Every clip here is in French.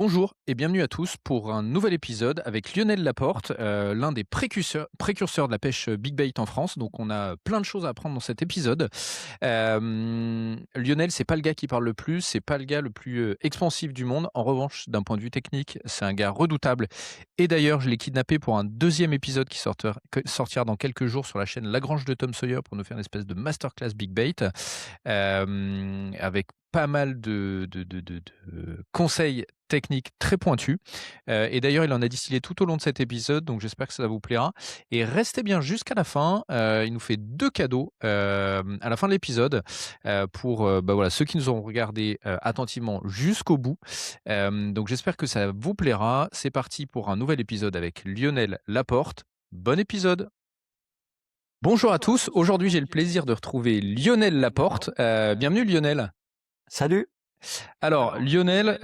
Bonjour et bienvenue à tous pour un nouvel épisode avec Lionel Laporte, l'un des précurseurs de la pêche big bait en France. Donc on a plein de choses à apprendre dans cet épisode. Lionel, c'est pas le gars qui parle le plus, c'est pas le gars le plus expansif du monde. En revanche, d'un point de vue technique, c'est un gars redoutable. Et d'ailleurs, je l'ai kidnappé pour un deuxième épisode qui sortira dans quelques jours sur la chaîne Lagrange de Tom Sawyer pour nous faire une espèce de masterclass big bait avec pas mal de conseils techniques très pointus. Et d'ailleurs, il en a distillé tout au long de cet épisode, donc j'espère que ça vous plaira. Et restez bien jusqu'à la fin. Il nous fait 2 cadeaux à la fin de l'épisode pour voilà, ceux qui nous ont regardé attentivement jusqu'au bout. Donc j'espère que ça vous plaira. C'est parti pour un nouvel épisode avec Lionel Laporte. Bon épisode! Bonjour à tous. Aujourd'hui, j'ai le plaisir de retrouver Lionel Laporte. Bienvenue Lionel. Salut. Alors Lionel,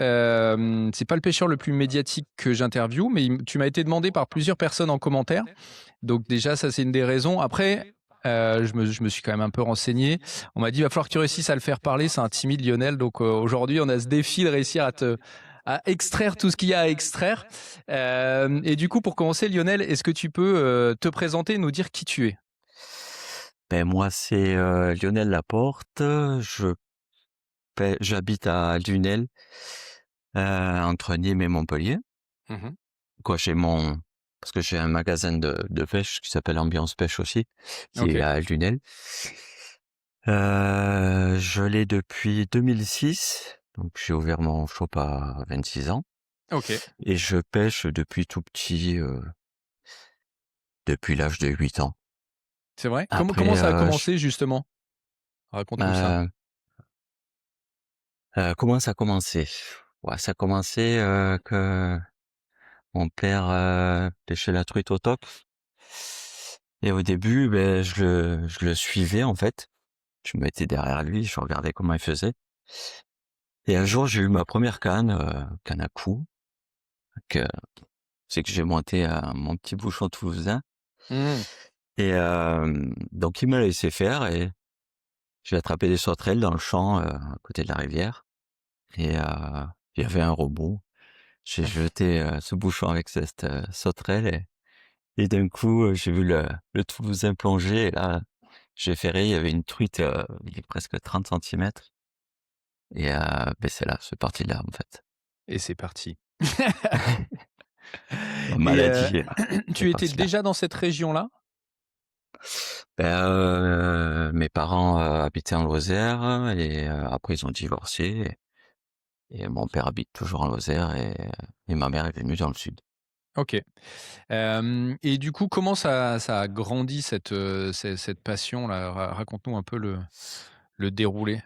c'est pas le pêcheur le plus médiatique que j'interviewe, mais tu m'as été demandé par plusieurs personnes en commentaire. Donc déjà, ça c'est une des raisons. Après, je me suis quand même un peu renseigné. On m'a dit, il va falloir que tu réussisses à le faire parler. C'est un timide Lionel. Donc aujourd'hui, on a ce défi de réussir à extraire tout ce qu'il y a à extraire. Et du coup, pour commencer, Lionel, est-ce que tu peux te présenter et nous dire qui tu es? Ben moi c'est Lionel Laporte. J'habite à Lunel, entre Nîmes et Montpellier. Mhm. Quoi, parce que j'ai un magasin de pêche qui s'appelle Ambiance Pêche aussi, qui Ok. est à Lunel. Je l'ai depuis 2006, donc j'ai ouvert mon shop à 26 ans Ok. et je pêche depuis tout petit, depuis l'âge de 8 ans. C'est vrai? Comment Après, ça a commencé justement? Raconte-nous ça. euh, comment ça a commencé? Ouais, ça a commencé que mon père pêchait la truite au toc. Et au début, ben, je le suivais en fait. Je me mettais derrière lui, je regardais comment il faisait. Et un jour, j'ai eu ma première canne à coups. Que c'est que j'ai monté mon petit bouchon toulousain. Mmh. Et donc il m'a laissé faire et j'ai attrapé des sauterelles dans le champ à côté de la rivière. Et il y avait un robot. J'ai jeté ce bouchon avec cette sauterelle et d'un coup, j'ai vu le Toulousain plonger et là, j'ai ferré, il y avait une truite de presque 30 centimètres et ben c'est parti de là en fait. Et c'est parti. Ma Et maladie est tu étais partie là. déjà dans cette région-là? Ben, mes parents habitaient en Lozère et après ils ont divorcé et mon père habite toujours en Lozère et ma mère est venue dans le sud. OK. Et du coup, comment ça a grandi cette passion-là? Raconte-nous un peu le déroulé.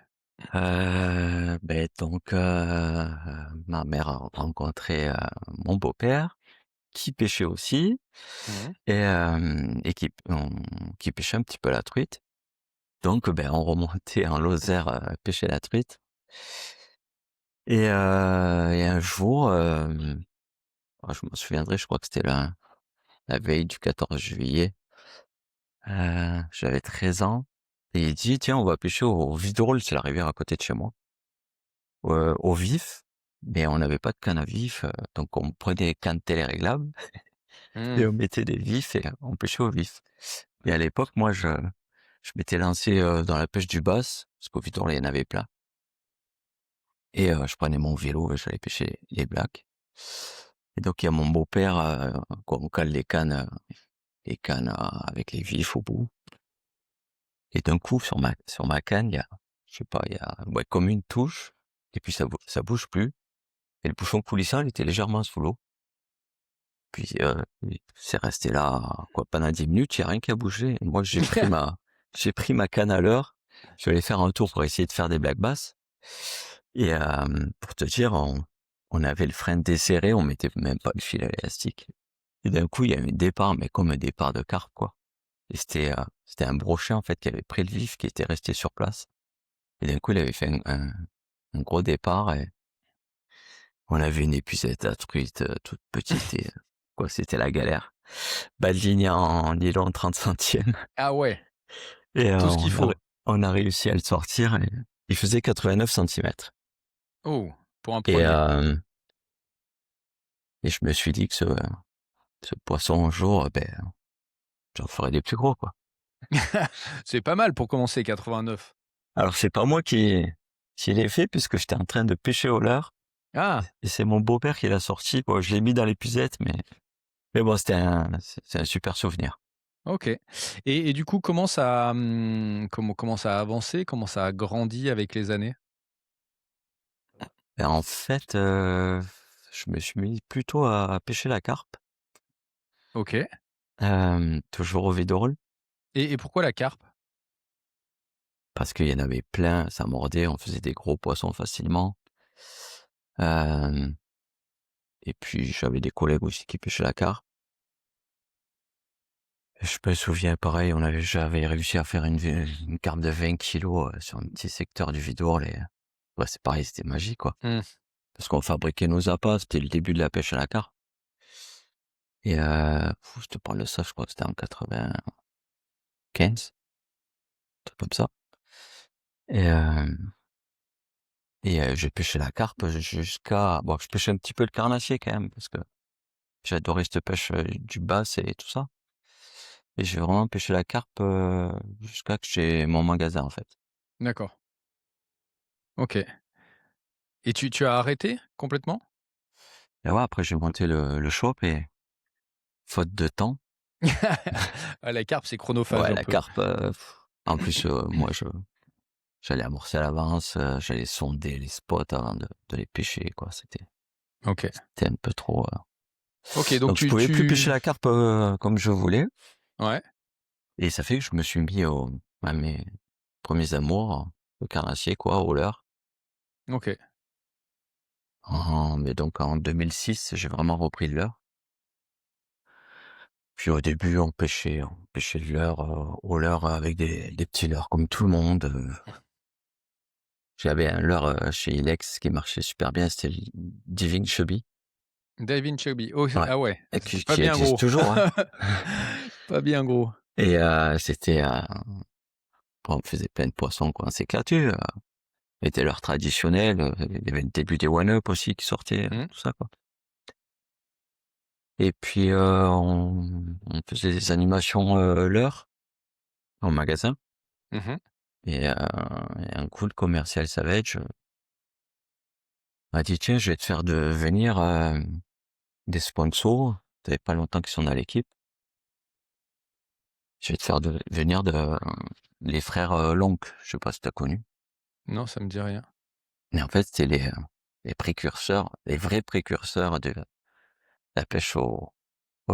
Ben donc ma mère a rencontré mon beau-père qui pêchait aussi Mmh. et qui pêchait un petit peu la truite. Donc ben on remontait en Lozère pêcher la truite et un jour je me souviendrai, je crois que c'était la veille du 14 juillet. J'avais 13 ans et il dit tiens on va pêcher au Vidrol, c'est la rivière à côté de chez moi. Au vif, mais on n'avait pas de canne à vif, donc on prenait des cannes téléréglables et Mmh. on mettait des vifs et on pêchait au vif. Et à l'époque, moi, je m'étais lancé dans la pêche du bass, parce qu'au Vitor, il y en avait plein. Et je prenais mon vélo et j'allais pêcher les blacks. Et donc, il y a mon beau-père, on cale les cannes avec les vifs au bout. Et d'un coup, sur ma canne, il y a, je sais pas, il y a ouais, comme une touche, et puis ça bouge plus. Et le bouchon coulissant, il était légèrement sous l'eau. Puis c'est resté là quoi pendant 10 minutes, il y a rien qui a bougé. Et moi j'ai pris ma canne à l'heure, je suis allé faire un tour pour essayer de faire des black bass. Et pour te dire, on avait le frein desserré, on mettait même pas le fil à l'élastique. Et d'un coup, il y a eu un départ, mais comme un départ de carpe quoi. Et c'était un brochet en fait qui avait pris le vif, qui était resté sur place. Et d'un coup, il avait fait un gros départ et on avait une épuisette à truite toute petite et quoi, c'était la galère. Bas de ligne en nylon 30 centièmes. Ah ouais, Et tout ce qu'il faut. on a réussi à le sortir. Et il faisait 89 centimètres. Oh, pour un Et premier. Et je me suis dit que ce poisson, un jour, j'en ferai des plus gros, quoi. C'est pas mal pour commencer 89. Alors, c'est pas moi qui l'ai fait, puisque j'étais en train de pêcher au leurre, Ah, et c'est mon beau-père qui l'a sorti. Bon, je l'ai mis dans l'épuisette, mais bon, c'est un super souvenir. OK. Et du coup, comment ça a avancé? Comment ça a grandi avec les années? Et en fait, je me suis mis plutôt à pêcher la carpe, OK. toujours au Vidorle, Et pourquoi la carpe? parce qu'il y en avait plein, ça mordait, on faisait des gros poissons facilement. Euh, et puis j'avais des collègues aussi qui pêchaient la carpe. Et je me souviens, pareil, j'avais réussi à faire une carpe de 20 kilos sur un petit secteur du Vidorle. Et ouais, c'est pareil, c'était magique, quoi. Mmh. Parce qu'on fabriquait nos appâts, c'était le début de la pêche à la carpe. Et je te parle de ça, je crois que c'était en 95, un truc comme ça. Et, j'ai pêché la carpe jusqu'à... Bon, je pêchais un petit peu le carnassier quand même, parce que j'adorais cette pêche du bass et tout ça. Et j'ai vraiment pêché la carpe jusqu'à que j'ai mon magasin, en fait. D'accord. OK. Et tu as arrêté complètement? Et ouais, après j'ai monté le shop et faute de temps, Ah, la carpe, c'est chronophage ouais, un la peu. carpe, en plus, moi, j'allais amorcer à l'avance, j'allais sonder les spots avant de les pêcher, quoi. OK. C'était un peu trop... OK, donc Donc je pouvais plus pêcher la carpe comme je voulais. ouais, Et ça fait que je me suis mis à mes premiers amours, le carnassier, quoi, au leurre. OK. Mais donc en 2006, j'ai vraiment repris le leurre. Puis au début, on pêchait le leurre au leurre avec des petits leurres comme tout le monde. J'avais un leurre chez Ilex qui marchait super bien, c'était le Diving Chubby. Diving Chubby. Oh, Ouais, ah ouais, et c'est pas qui bien existe gros. toujours, hein. Pas bien gros. Et c'était... on faisait plein de poissons, quoi. On s'éclatait. C'était l'heure traditionnelle. Il y avait le début des one-up aussi qui sortaient, Mmh. tout ça, quoi. Et puis, on faisait des animations l'heure en magasin. Mmh. Et un coup, le commercial Savage m'a dit, tiens, je vais te faire venir des sponsors. Ça fait pas longtemps qu'ils sont dans l'équipe. Je vais te faire venir les frères Lonk. Je sais pas si t'as connu. Non, ça me dit rien. Mais en fait, c'était les précurseurs, les vrais précurseurs de la pêche au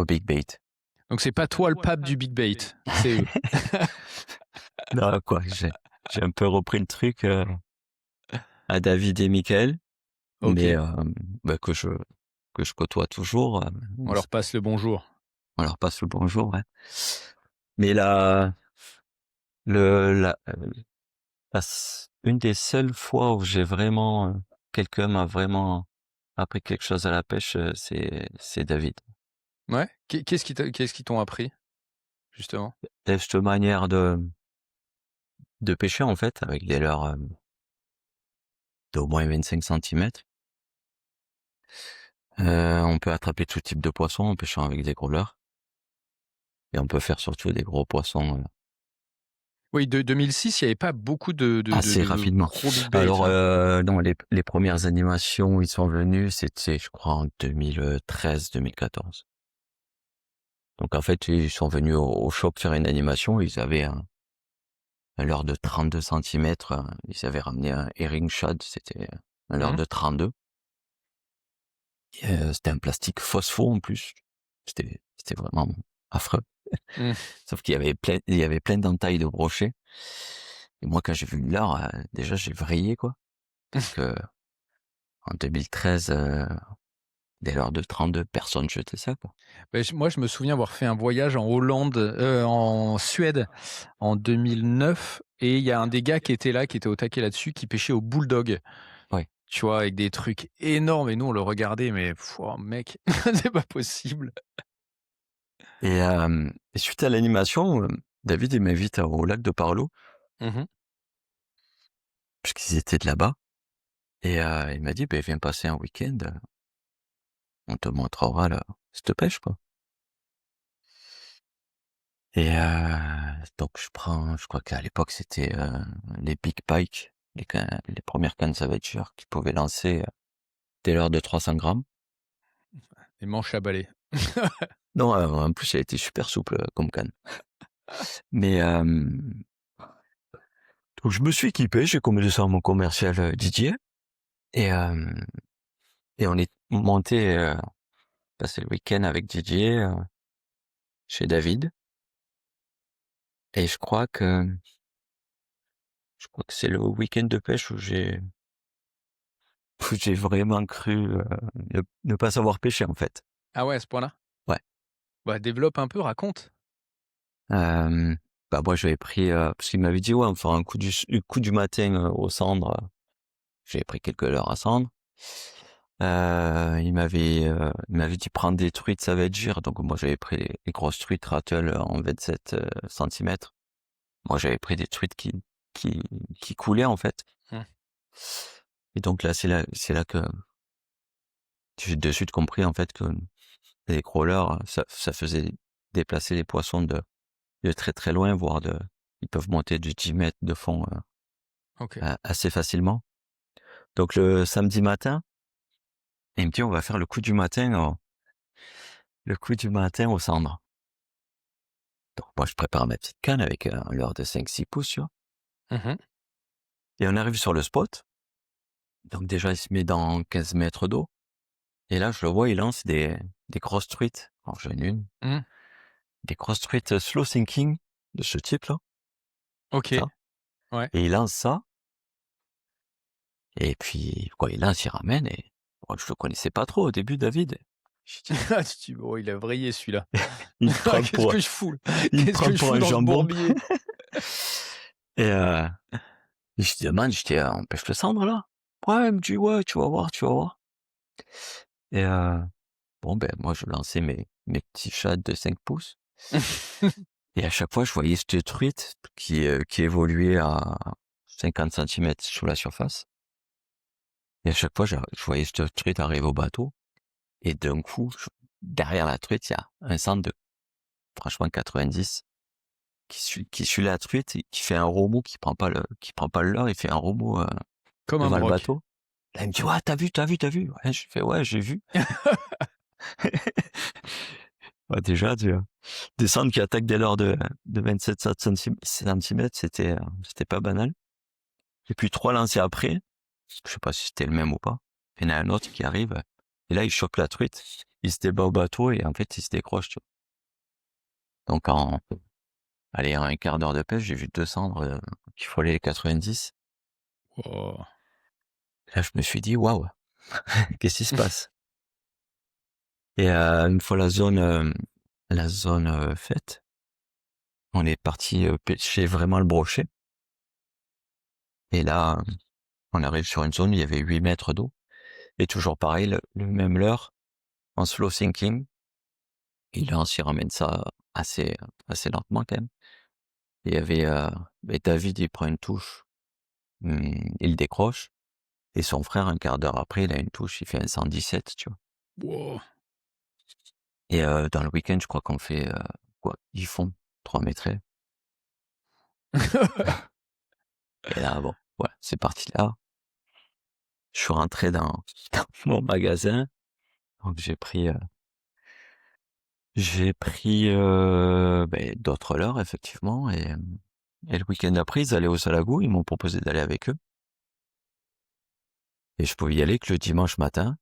big bait. Donc c'est pas toi le pape du big bait, c'est eux. Non, quoi, j'ai un peu repris le truc à David et Michael, mais OK, que je côtoie toujours. on leur passe le bonjour. On leur passe le bonjour, ouais. Mais là, une des seules fois où quelqu'un m'a vraiment appris quelque chose à la pêche, c'est David. Ouais? Qu'est-ce qu'ils t'ont appris, justement? Cette manière de pêcher, en fait, avec des leurres d'au moins 25 centimètres. On peut attraper tout type de poisson en pêchant avec des gros leurres. Et on peut faire surtout des gros poissons Oui, de 2006, il y avait pas beaucoup assez de rapidement. gros big bait, Alors, hein? non, les premières animations, ils sont venus, c'était, je crois, en 2013-2014. Donc, en fait, ils sont venus au shop faire une animation. Ils avaient un leurre de 32 centimètres. Ils avaient ramené un herring shad, c'était un leurre Mmh. de 32. C'était un plastique phospho en plus. C'était vraiment affreux. Mmh. Sauf il y avait plein d'entailles de brochets. Et moi, quand j'ai vu le leurre, déjà, j'ai vrillé, quoi. Parce que, en 2013, dès l'heure de 32, personne jetait ça, quoi. Beh, moi, je me souviens avoir fait un voyage en Hollande, en Suède en 2009 et il y a un des gars qui était là, qui était au taquet là-dessus, qui pêchait au bulldog. Ouais. Tu vois? Avec des trucs énormes et nous, on le regardait mais oh mec, c'est pas possible. Et suite à l'animation, David, il m'invite au lac de Parlo, Mmh. puisqu'ils étaient de là-bas. Et il m'a dit, ben, viens passer un week-end. on te montrera cette pêche, quoi. Et donc je crois qu'à l'époque c'était les Big Pike, les premières cannes Savager qui pouvaient lancer dès l'heure de 300 grammes. Les manches à balai. Non, en plus elle était super souple comme canne. Mais donc je me suis équipé, j'ai commandé ça à mon commercial Didier et on est monté passer le week-end avec Didier chez David. Et je crois que c'est le week-end de pêche où j'ai vraiment cru ne pas savoir pêcher en fait. Ah ouais, à ce point-là? Ouais. Bah, développe un peu, raconte. Bah moi j'avais pris parce qu'il m'avait dit ouais on fera un coup du matin au cendre. J'avais pris quelques heures à cendre. Il m'avait dit prendre des truites Savager, donc moi j'avais pris les grosses truites Rattle en 27 centimètres. Moi j'avais pris des truites qui qui coulaient en fait. Mmh. Et donc là c'est là que j'ai de suite compris en fait que les crawlers ça faisait déplacer les poissons de très très loin, voire ils peuvent monter de 10 mètres de fond OK. assez facilement. Donc le samedi matin, il me dit on va faire le coup du matin au cendre. Donc moi je prépare ma petite canne avec un leurre de 5-6 pouces, tu vois. Mmh. Et on arrive sur le spot. Donc déjà il se met dans 15 mètres d'eau. Et là je le vois, il lance des grosses truites. Alors j'en ai une. Mmh. Des grosses truites slow sinking de ce type-là. OK. Ça. Ouais. Et il lance ça. Et puis, quoi, il lance, il ramène. Et moi, je le connaissais pas trop au début, David. Je dis, Ah, tu dis: «Bon, il a vrillé celui-là. il me prend Qu'est-ce pour, que je fous là? il me Qu'est-ce prend que je pour fous un dans ce jambon. bourbier?» Et je lui demande, je dis, on pêche le cendre là? Ouais, il me dit, ouais, tu vas voir, tu vas voir. Et bon, ben, moi, je lançais mes petits chats de 5 pouces. Et à chaque fois, je voyais cette truite qui évoluait à 50 centimètres sous la surface. Et à chaque fois, je voyais cette truite arriver au bateau. Et d'un coup, derrière la truite, il y a un centre de franchement 90 qui suit la truite et qui fait un remous, qui prend pas le leurre, il fait un remous Comme un devant le broc. bateau. Là, il me dit, ouais, t'as vu, t'as vu, t'as vu? Ouais, je fais, ouais, j'ai vu. Ouais, déjà, des centres qui attaquent des leurres de 27 centimètres, c'était pas banal. Et puis 3 lancers après, je sais pas si c'était le même ou pas. Il y en a un autre qui arrive, et là, il choque la truite, il se débat au bateau, et en fait, il se décroche, tu vois. Donc, allez, en un quart d'heure de pêche, j'ai vu 2 cendres qui frôlaient les 90. Oh. Là, je me suis dit, waouh, qu'est-ce qui se passe? Et une fois la zone faite, on est parti pêcher vraiment le brochet. Et là, on arrive sur une zone où il y avait 8 mètres d'eau. Et toujours pareil, le même leurre, en slow sinking. Et là, on s'y ramène ça assez lentement quand même. Et il y avait David, il prend une touche, il décroche. Et son frère, un quart d'heure après, il a une touche, il fait un 117, tu vois. Wow. Et dans le week-end, je crois qu'on fait quoi? Ils font 3 mètres. Et là, bon, voilà, c'est parti là. Je suis rentré dans mon magasin. Donc j'ai pris d'autres leurres, effectivement. Et le week-end d'après, ils allaient au Salagou. Ils m'ont proposé d'aller avec eux. Et je pouvais y aller que le dimanche matin.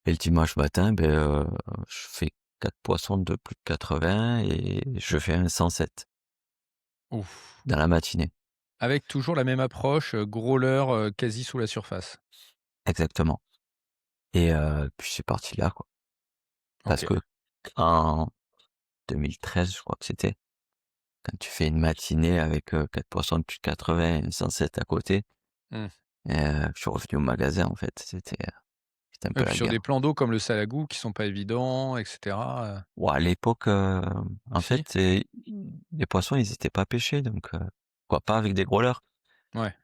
Et le dimanche matin, je fais 4 poissons de plus de 80 et je fais un 107 Ouf. dans la matinée. Avec toujours la même approche, gros leurre, quasi sous la surface. Exactement. Et puis c'est parti là, quoi. Parce OK. que en 2013, je crois que c'était, quand tu fais une matinée avec 4 poissons de plus de 80 et un 107 à côté, Mmh. je suis revenu au magasin, en fait. C'était un Et peu puis la sur des guerre. plans d'eau comme le Salagou qui sont pas évidents et cetera, Ouais, à l'époque, en si? fait, les poissons, ils étaient pas pêchés, donc quoi, pas avec des gros leurres. Ouais.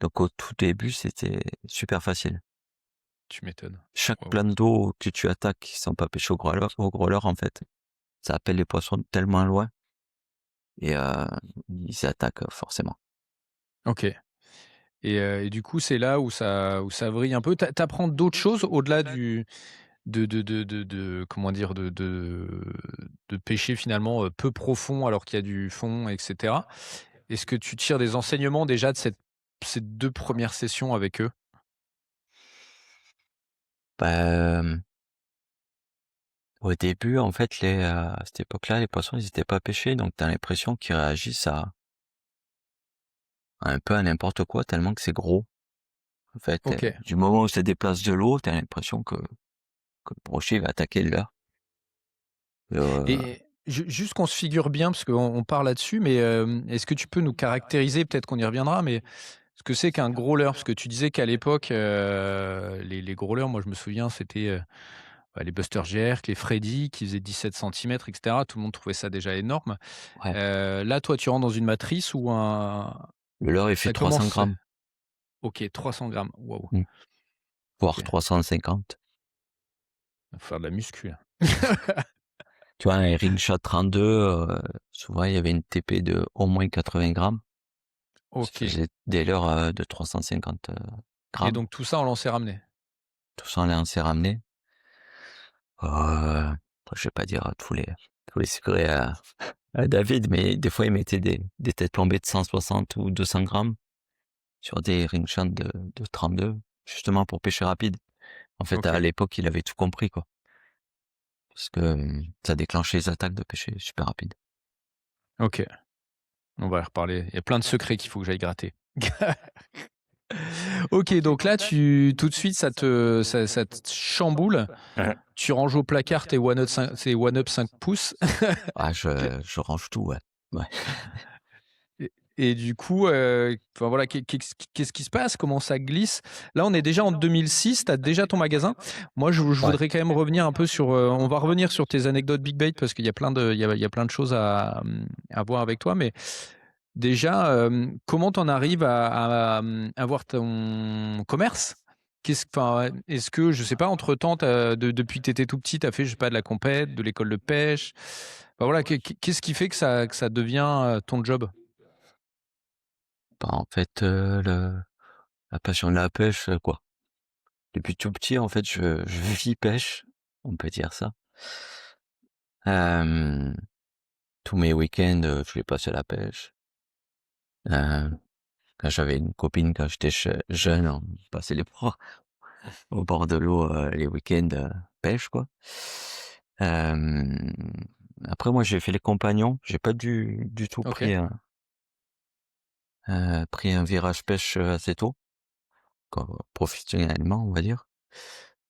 Donc au tout début, c'était super facile. Tu m'étonnes. Chaque Waouh. plan d'eau que tu attaques qui sont pas pêchés au grôleur, en fait, ça appelle les poissons tellement loin et ils attaquent forcément. OK. Et du coup, c'est là où ça vrille un peu. Tu apprends d'autres choses au-delà du de comment dire? De pêcher finalement, peu profond alors qu'il y a du fond et cetera. Est-ce que tu tires des enseignements déjà de ces 2 premières sessions avec eux? Bah, au début, en fait, à cette époque-là, les poissons, ils étaient pas pêchés, donc tu as l'impression qu'ils réagissent à un peu à n'importe quoi tellement que c'est gros. En fait, OK. du moment où ça déplace de l'eau, tu as l'impression que le brochet va attaquer le leurre. Heu, Et juste qu'on se figure bien, parce qu'on part là-dessus, mais est-ce que tu peux nous caractériser, peut-être qu'on y reviendra, mais ce que c'est qu'un gros leurre? Parce que tu disais qu'à l'époque, les gros leurres, moi je me souviens, c'était, bah, les Buster Jerk, les Freddy qui faisaient 17 centimètres, et cetera. Tout le monde trouvait ça déjà énorme. ouais, Là, toi, tu rentres dans une matrice où le leurre, il fait ça 300 commence. grammes, OK, 300 grammes. Waouh! mmh, voire OK. 350. Faut faire de la muscu, là. Tu vois, un ring shot 32, souvent, il y avait une TP de au moins 80 grammes. Ça OK. faisait des leurres, de 350, Et grammes. donc tout ça en lancer ramené? Tout ça, on s'est ramené. Après, je vais pas dire tous les secrets à David, mais des fois, il mettait des têtes plombées de 160 ou 200 grammes sur des ring shots de 32, justement pour pêcher rapide. En fait, à OK. l'époque, il avait tout compris, quoi. Parce que, ça déclenchait les attaques de pêcher super rapide. OK. On va y reparler. Il y a plein de secrets qu'il faut que j'aille gratter. OK, donc là, tout de suite, ça te chamboule. Ouais. Tu ranges au placard tes One Up 5 pouces. Ah, Que je range tout, ouais. Ouais. et du coup, enfin voilà, qu'est-ce qui se passe? Comment ça glisse? Là, on est déjà en 2006, tu as déjà ton magasin. Moi, je Ouais. voudrais quand même revenir un peu sur, on va revenir sur tes anecdotes Big Bait parce qu'il y a il y a plein de choses à voir avec toi. Mais déjà, comment tu en arrives à avoir ton commerce? Enfin, est-ce que, je sais pas, entre-temps, depuis que tu étais tout petit, tu as fait, je sais pas, de la compète, de l'école de pêche? Enfin voilà, qu'est-ce qui fait que ça devient, ton job? Bah, en fait, la passion de la pêche, quoi. Depuis tout petit, en fait, je vis pêche, on peut dire ça. Hem, tous mes week-ends, je les passe à la pêche. Heu, quand j'avais une copine, quand j'étais jeune, on passait les bras au bord de l'eau, les week-ends, pêche, quoi. Hem, après moi, j'ai fait les compagnons. J'ai pas du tout OK, pris un virage pêche, assez tôt, quoi, professionnellement, on va dire.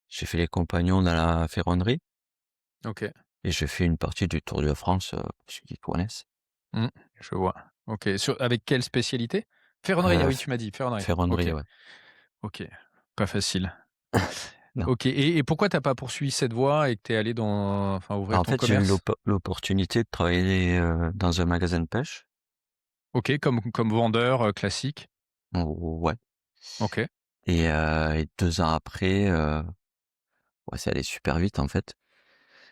J'ai fait les compagnons dans la ferronnerie OK. et j'ai fait une partie du Tour de France, pour ceux qui connaissent. Mmh, je vois. OK, avec quelle spécialité? Ferronnerie, ah oui, F tu m'as dit, ferronnerie. OK, ferronnerie, ouais. OK, pas facile. Non. OK, et pourquoi t'as pas poursuivi cette voie et que tu es allé Bah, ouvrir en ton fait, j'ai eu commerce? l'opportunité de travailler, dans un magasin de pêche. OK, comme vendeur, classique. Ouais, OK, et 2 ans après, ouais, c'est allé super vite, en fait.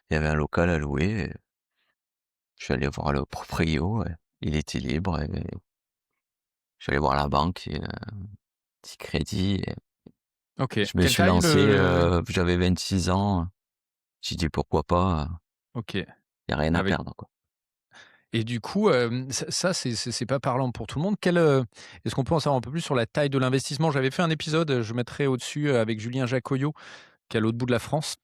Il y avait un local à louer et je suis allé voir le proprio, il était libre et je suis allé voir la banque et petit crédit et OK. je me Quelle suis taille lancé, le j'avais 26 ans, j'ai dit: «Pourquoi pas?» OK, Il y a rien à avec perdre, quoi. et du coup, ça c'est pas parlant pour tout le monde. Est-ce qu'on peut en savoir un peu plus sur la taille de l'investissement? J'avais fait un épisode, je mettrai au-dessus, avec Julien Jacoyot, qui est à l'autre bout de la France,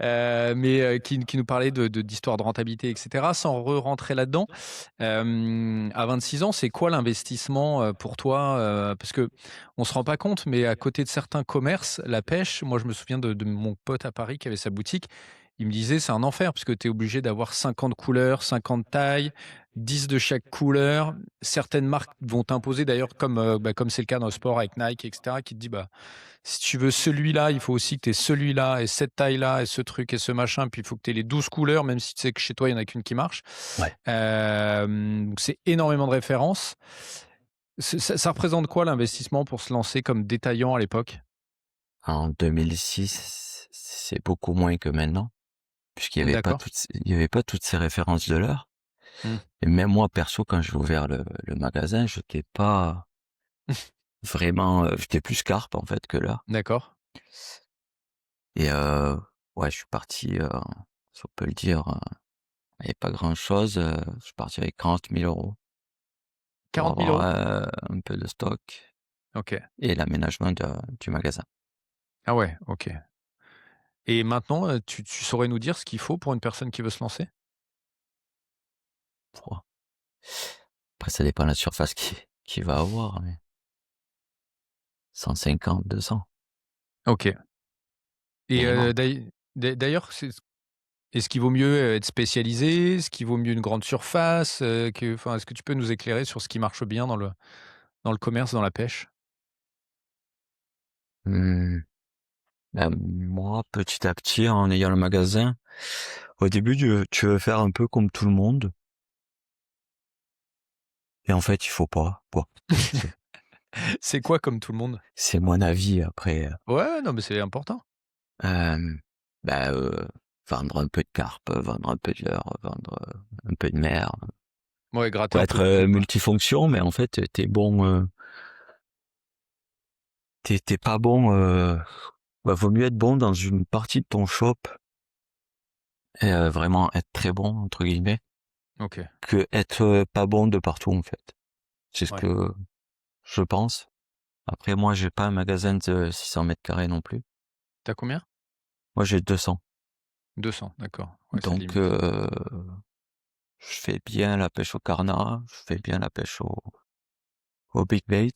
mais qui nous parlait d'histoires de rentabilité et cetera. Sans rentrer là-dedans, à 26 ans, c'est quoi l'investissement, pour toi? Parce qu'on se rend pas compte, mais à côté de certains commerces, la pêche, moi je me souviens de mon pote à Paris qui avait sa boutique. Il me disait: «C'est un enfer parce que tu es obligé d'avoir 50 couleurs, 50 tailles, 10 de chaque couleur». Certaines marques vont t'imposer d'ailleurs comme c'est le cas dans le sport avec Nike et cetera, qui te dit: «Bah, si tu veux celui-là, il faut aussi que tu aies celui-là et cette taille-là et ce truc et ce machin, puis il faut que tu aies les 12 couleurs, même si tu sais que chez toi, il y en a qu'une qui marche». Ouais. Donc c'est énormément de références. Ça représente quoi l'investissement pour se lancer comme détaillant à l'époque? en 2006, c'est beaucoup moins que maintenant, puisqu'il y avait pas D'accord. toutes il y avait pas toutes ces références de l'heure. Mmh. Et même moi, perso, quand j'ai ouvert le magasin, j'étais pas vraiment, j'étais plus carpe, en fait, que l'heure. D'accord. Et ouais, je suis parti, si on peut le dire, il y avait pas grand-chose, je suis parti avec 40 000 € pour 40 000 avoir, €? un peu de stock OK. et l'aménagement du magasin. Ah ouais, OK. Et maintenant, tu saurais nous dire ce qu'il faut pour une personne qui veut se lancer? Pouah. Après, ça dépend de la surface qu'il va avoir, mais 150, 200 OK. Et minimum. d'ailleurs, est-ce qu'il vaut mieux, être spécialisé? Est-ce qu'il vaut mieux une grande surface? Est-ce que tu peux nous éclairer sur ce qui marche bien dans le commerce, dans la pêche? Mmh, moi, petit à petit, en ayant le magasin, au début, tu veux faire un peu comme tout le monde et en fait, il faut pas, quoi. C'est C'est quoi comme tout le monde? c'est mon avis après, Ouais, non, mais c'est important. hem, bah, vendre un peu de carpe, vendre un peu de leurre, vendre, un peu de mer. Ouais, gratter Faut un peu être, de tout, quoi. multifonction, mais en fait, tu bon, tu pas bon, bah, vaut mieux être bon dans une partie de ton shop et vraiment être «très bon» entre guillemets, OK, que être, pas bon de partout, en fait. C'est ce ouais. que je pense. Après moi, j'ai pas un magasin de 600 m² non plus. Tu as combien? Moi, j'ai 200. 200, d'accord. Ouais, c'est Donc limite. je fais bien la pêche au carnat, je fais bien la pêche au big bait.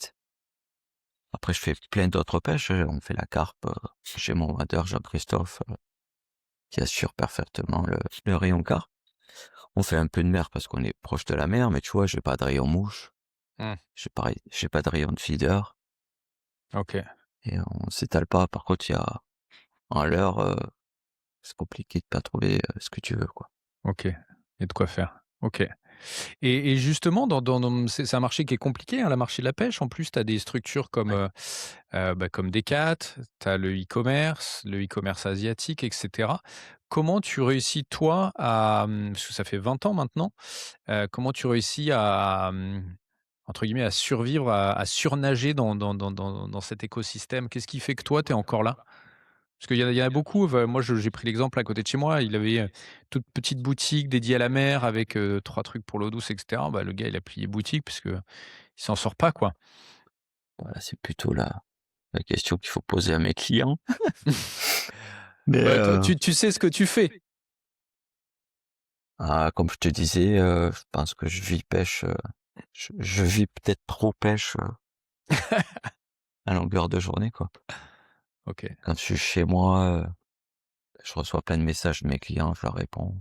Après, je fais plein d'autres pêches, on fait la carpe, chez mon vendeur Jean-Christophe, qui assure parfaitement le rayon carpe. On fait un peu de mer parce qu'on est proche de la mer, mais tu vois, j'ai pas de rayon mouche, Mmh. j'ai pas de rayon de feeder OK, et on s'étale pas. Par contre, il y a en leurre, c'est compliqué de pas trouver, ce que tu veux, quoi. OK. Il y a de quoi faire. OK. Et justement, c'est un marché qui est compliqué, hein, le marché de la pêche. En plus, tu as des structures comme, Ouais. comme Decat, tu as le e-commerce asiatique et cetera. Comment tu réussis toi parce que ça fait 20 ans maintenant, comment tu réussis entre guillemets «à survivre», à surnager dans cet écosystème? Qu'est-ce qui fait que toi, tu es encore là? Parce qu'il y en a beaucoup, moi j'ai pris l'exemple à côté de chez moi, il avait, toute petite boutique dédiée à la mer avec, 3 trucs pour l'eau douce et cetera. Bah, le gars, il a plié boutique parce qu'il s'en sort pas, quoi. Voilà, c'est plutôt la question qu'il faut poser à mes clients. Mais Bah, toi, tu sais ce que tu fais. comme je te disais, je pense que je vis pêche, je vis peut-être trop pêche, à longueur de journée, quoi. OK, Quand je suis chez moi, je reçois plein de messages de mes clients, je leur réponds.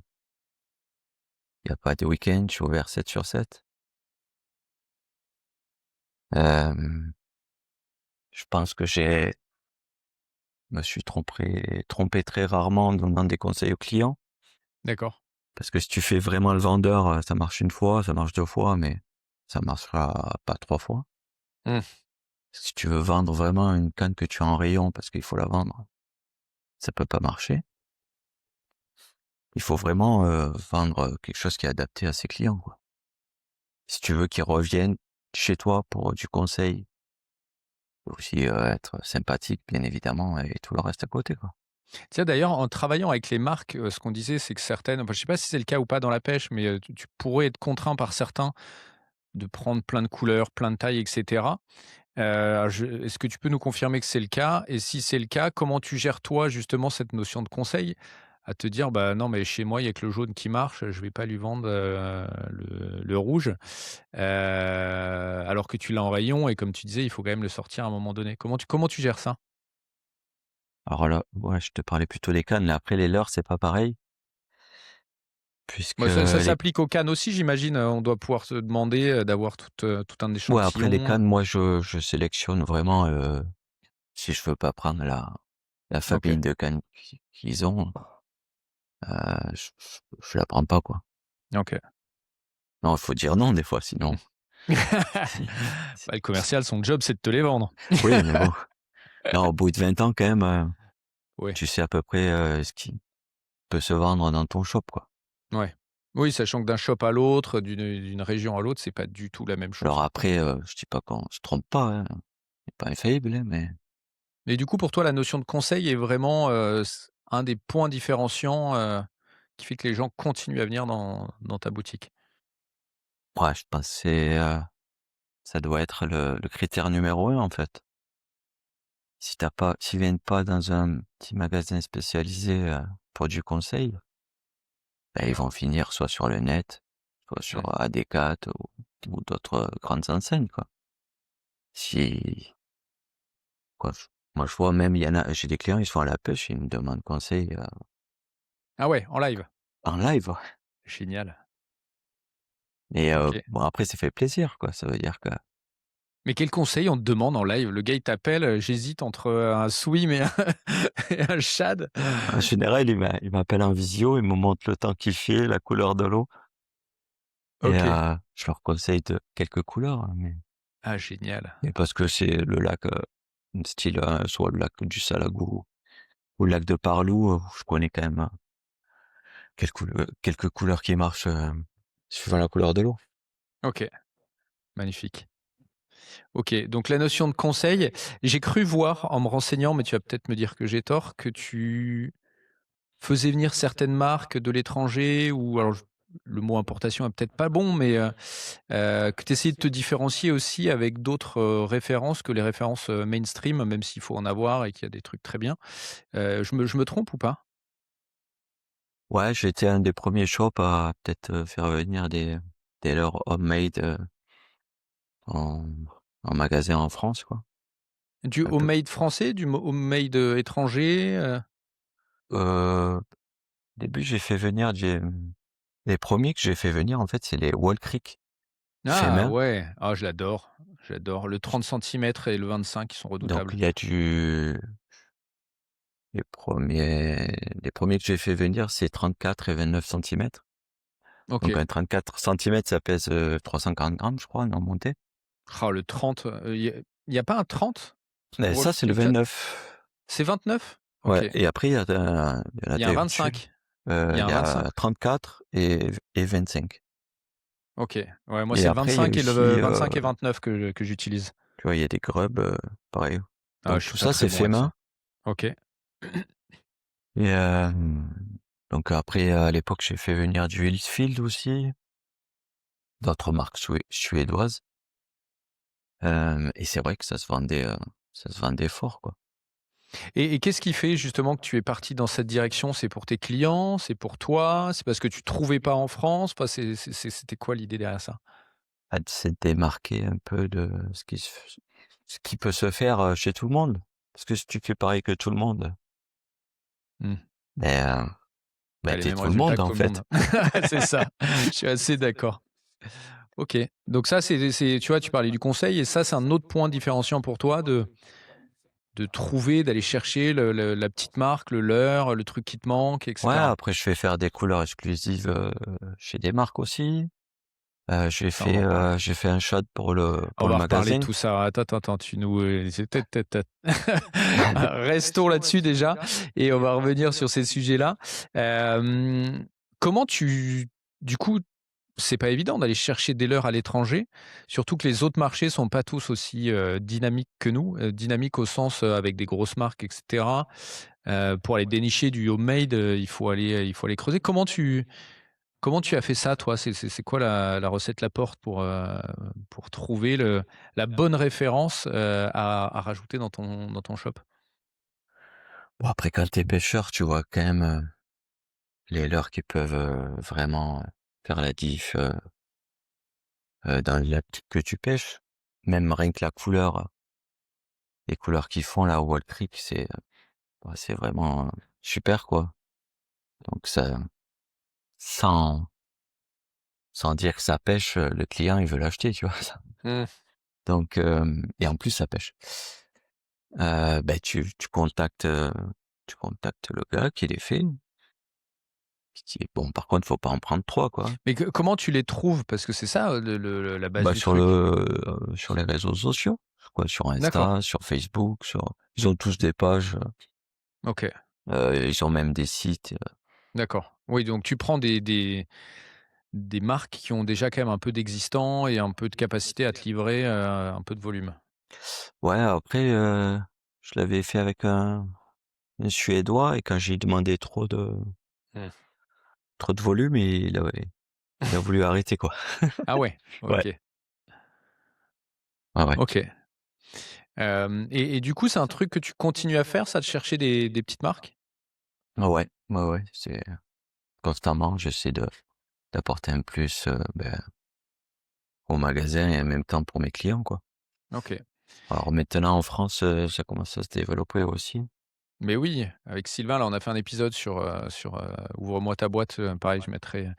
Il y a pas de week-end, je suis ouvert 7/7. Hem, je pense que me suis trompé très rarement en donnant des conseils aux clients. d'accord. Parce que si tu fais vraiment le vendeur, ça marche une fois, ça marche 2 fois, mais ça marchera pas 3 fois. Mmh, Si tu veux vendre vraiment une canne que tu as en rayon parce qu'il faut la vendre, ça peut pas marcher. Il faut vraiment, vendre, quelque chose qui est adapté à ses clients, quoi. Si tu veux qu'ils reviennent chez toi pour du conseil, faut aussi, être sympathique bien évidemment et tout le reste à côté, quoi. Tiens, d'ailleurs, en travaillant avec les marques, ce qu'on disait, c'est que certaines, enfin, je sais pas si c'est le cas ou pas dans la pêche, mais, tu pourrais être contraint par certains de prendre plein de couleurs, plein de tailles et cetera. Je Est-ce que tu peux nous confirmer que c'est le cas? Et si c'est le cas, comment tu gères toi justement cette notion de conseil? À te dire: «Bah, non, mais chez moi, il y a que le jaune qui marche, je vais pas lui vendre, le rouge», alors que tu l'as en rayon et comme tu disais, il faut quand même le sortir à un moment donné. Comment tu gères ça? Alors là, ouais, je te parlais plutôt des cannes, mais après les leurres, c'est pas pareil puisque Bah, ça les s'applique aux cannes aussi, j'imagine, on doit pouvoir se demander, d'avoir tout un ouais, après les échantillon. cannes, moi je sélectionne vraiment, si je veux pas prendre la OK, famille de cannes qu'ils ont, je la prends pas, quoi. OK. Non, il faut dire non des fois sinon Bah, le commercial, son job, c'est de te les vendre. oui, mais bon. Non, au bout de 20 ans, quand même, Ouais, tu sais à peu près ce qui peut se vendre dans ton shop, quoi. ouais. Oui, sachant que d'un shop à l'autre, d'une région à l'autre, c'est pas du tout la même chose, Alors quoi. après, je dis pas qu'on se trompe pas, hein, on n'est pas infaillible, hein, mais Et du coup, pour toi, la notion de conseil est vraiment, un des points différenciants, qui fait que les gens continuent à venir dans ta boutique? ouais, je pense que ça doit être le critère numéro un, en fait. Si t'as pas s'ils viennent pas dans un petit magasin spécialisé, pour du conseil, bah, ils vont finir soit sur le net, soit Mmh. sur AD4 ou d'autres grandes enseignes, quoi. Si quoi, moi, je vois même, il y en a j'ai des clients, ils sont à la pêche, ils me demandent conseil, Ah ouais, en live? en live, ouais. Génial. Et OK. bon, après, ça fait plaisir, quoi. Ça veut dire que Mais quel conseil on te demande en live? Le gars, il t'appelle, «J'hésite entre, un swim et un et un shad». en général, il m'appelle en visio, il me montre le temps qu'il fait, la couleur de l'eau et OK. je leur conseille de quelques couleurs, hein, Ah génial. mais parce que c'est le lac, style, soit le lac du Salagou ou le lac de Parlou, je connais quand même, quelques couleurs qui marchent, suivant la couleur de l'eau. OK, magnifique. OK, donc la notion de conseil, j'ai cru voir en me renseignant, mais tu vas peut-être me dire que j'ai tort, que tu faisais venir certaines marques de l'étranger ou alors j le mot importation est peut-être pas bon, mais que tu essayais de te différencier aussi avec d'autres, références que les références, mainstream, même s'il faut en avoir et qu'il y a des trucs très bien. Je me trompe ou pas? Ouais, j'ai été un des premiers shops à peut-être, faire venir des leurres homemade, en en magasin en France, quoi. Du Un peu. homemade français, du homemade, étranger, Au début, j'ai fait venir les premiers que j'ai fait venir, en fait, c'est les Wall Creek fait Ah main. ouais, ah je l'adore, j'adore. Le 30 centimètres et le 25 ils sont Donc redoutables. il y a du les premiers que j'ai fait venir, c'est 34 et 29 centimètres. Donc OK. un 34 centimètres, ça pèse, 340 grammes, je crois, en montée. Ah le 30, il y a pas un 30 Et Wall ça, c'est le Creek? 29. C'est 29? Ouais, OK. et après il y en a Il y a un des au-dessus. 25? Il y a Il un y 25? a 34 et 25. OK. Ouais, moi Et c'est le après, il y a 25 et aussi, le 25 et 29 que j'utilise. tu vois, il y a des grubs, pareil. Ah Donc je suis tout pas ça, très c'est bon fait avec main. ça. OK. Et donc après, à l'époque, j'ai fait venir du Hillsfield aussi, d'autres marques suédoises. Et c'est vrai que ça se vendait fort, quoi. Et qu'est-ce qui fait justement que tu es parti dans cette direction? C'est pour tes clients? C'est pour toi? C'est parce que tu trouvais pas en France? Enfin, c'était quoi l'idée derrière ça? À se démarquer un peu de ce qui peut se faire, chez tout le monde. Parce que si tu fais pareil que tout le monde, Mmh. ben, Tu ben, les tu mêmes tout le monde, résultats que en tout le fait. monde. C'est ça, je suis assez d'accord. OK, donc ça c'est tu vois, tu parlais du conseil et ça, c'est un autre point différenciant pour toi de trouver, d'aller chercher la petite marque, le leurre, le truc qui te manque et Ouais, cetera. après je fais faire des couleurs exclusives, chez des marques aussi. Ça, on va en reparler. J'ai fait un shot On pour le va reparler de magazine. tout ça. Attends, tu nous, c'est restons là-dessus déjà et on va revenir sur ces sujets-là. Comment du coup, c'est pas évident d'aller chercher des leurres à l'étranger, surtout que les autres marchés sont pas tous aussi, dynamiques que nous, dynamiques au sens, avec des grosses marques et cetera. Pour aller dénicher du homemade, il faut aller creuser. Comment tu as fait ça toi? C'est quoi la recette, la porte pour trouver la bonne référence, à rajouter dans ton shop? Bon, après quand tu es pêcheur, tu vois quand même, les leurres qui peuvent, vraiment, faire la diff, dans l'optique que tu pêches. Même rien que la couleur, les couleurs qu'ils font là au Wall Creek, bah, c'est vraiment, super, quoi. Donc ça sans sans dire que ça pêche, le client il veut l'acheter, tu vois? Ça Mmh. donc et en plus ça pêche. Bah, tu contactes le gars qui les fait, qui dit: «Bon, par contre, faut pas en prendre 3, quoi». Mais comment tu les trouves? Parce que c'est ça, la base Bah, du truc. sur les réseaux sociaux. quoi, sur D'accord. Insta, sur Facebook, ils ont tous des pages, OK. ils ont même des sites. D'accord. Oui, donc tu prends des marques qui ont déjà quand même un peu d'existant et un peu de capacité à te livrer, un peu de volume. Ouais, après, je l'avais fait avec un Suédois et quand j'ai demandé Mmh. trop de volume, il a voulu arrêter, quoi. Ah ouais, Ouais, OK, ouais, ouais. OK. Et du coup, c'est un truc que tu continues à faire ça, de chercher des petites marques? Ouais, ouais, ouais, c'est constamment, j'essaie d'apporter un plus, au magasin et en même temps pour mes clients, quoi. OK. Alors maintenant en France, ça commence à se développer aussi. Mais oui, avec Sylvain, là, on a fait un épisode sur Ouvre-moi ta boîte, pareil, je mettrai,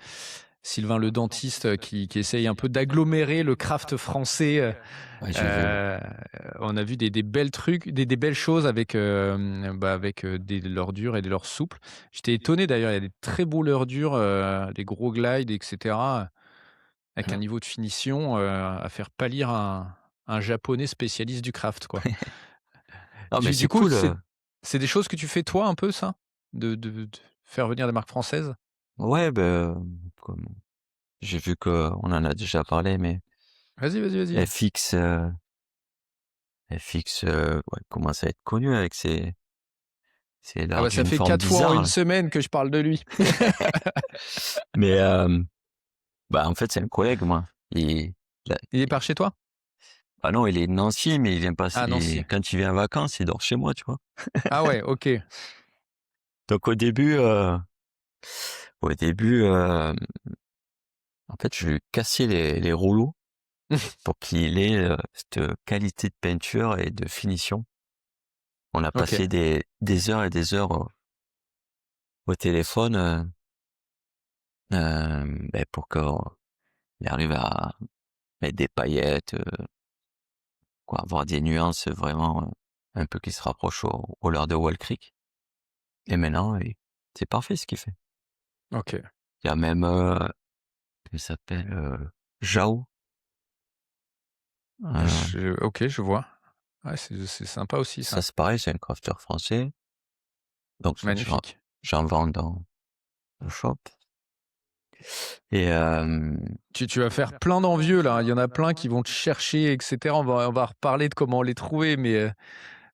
Sylvain le dentiste, qui essaye un peu d'agglomérer le craft français, Ouais, j'ai vu, ouais. heu, on a vu des belles trucs, des belles choses avec, avec, des leurres durs et des leurres souples. J'étais étonné d'ailleurs, il y a des très beaux leurres durs, des gros glides et cetera, avec un niveau de finition, à faire pâlir un japonais spécialiste du craft, quoi. Non, mais Du c'est coup, cool, c'est des choses que tu fais toi un peu ça? De faire venir des marques françaises? ouais, comme j'ai vu qu'on en a déjà parlé, mais Vas-y, vas-y, vas-y. FX, ouais, commence à être connu avec ses Ah lards bah, ça d'une fait forme 4 fois en bizarre, une là. semaine que je parle de lui. Mais, en fait, c'est un collègue, moi. Il a Il est par chez toi? bah, non, il est de Nancy, mais Ah Nancy. quand il vient en vacances, il dort chez moi, tu vois? Ah ouais, OK. Donc au début, en fait, je lui ai cassé les rouleaux pour qu'il ait, cette qualité de peinture et de finition. On a OK. passé des heures et des heures au téléphone, pour qu'il arrive à mettre des paillettes, quoi, avoir des nuances vraiment, un peu qui se rapprochent aux couleurs de Wall Creek et maintenant, c'est parfait ce qu'il fait. OK. Il y a même, il s'appelle, Jao, heu, OK, je vois. Ouais, c'est sympa aussi ça ça. c'est pareil, c'est un crafter français, donc Magnifique. j'en vends dans le shop et Tu vas faire plein d'envieux là, il y en a plein qui vont te chercher et cetera. On va reparler de comment les trouver, mais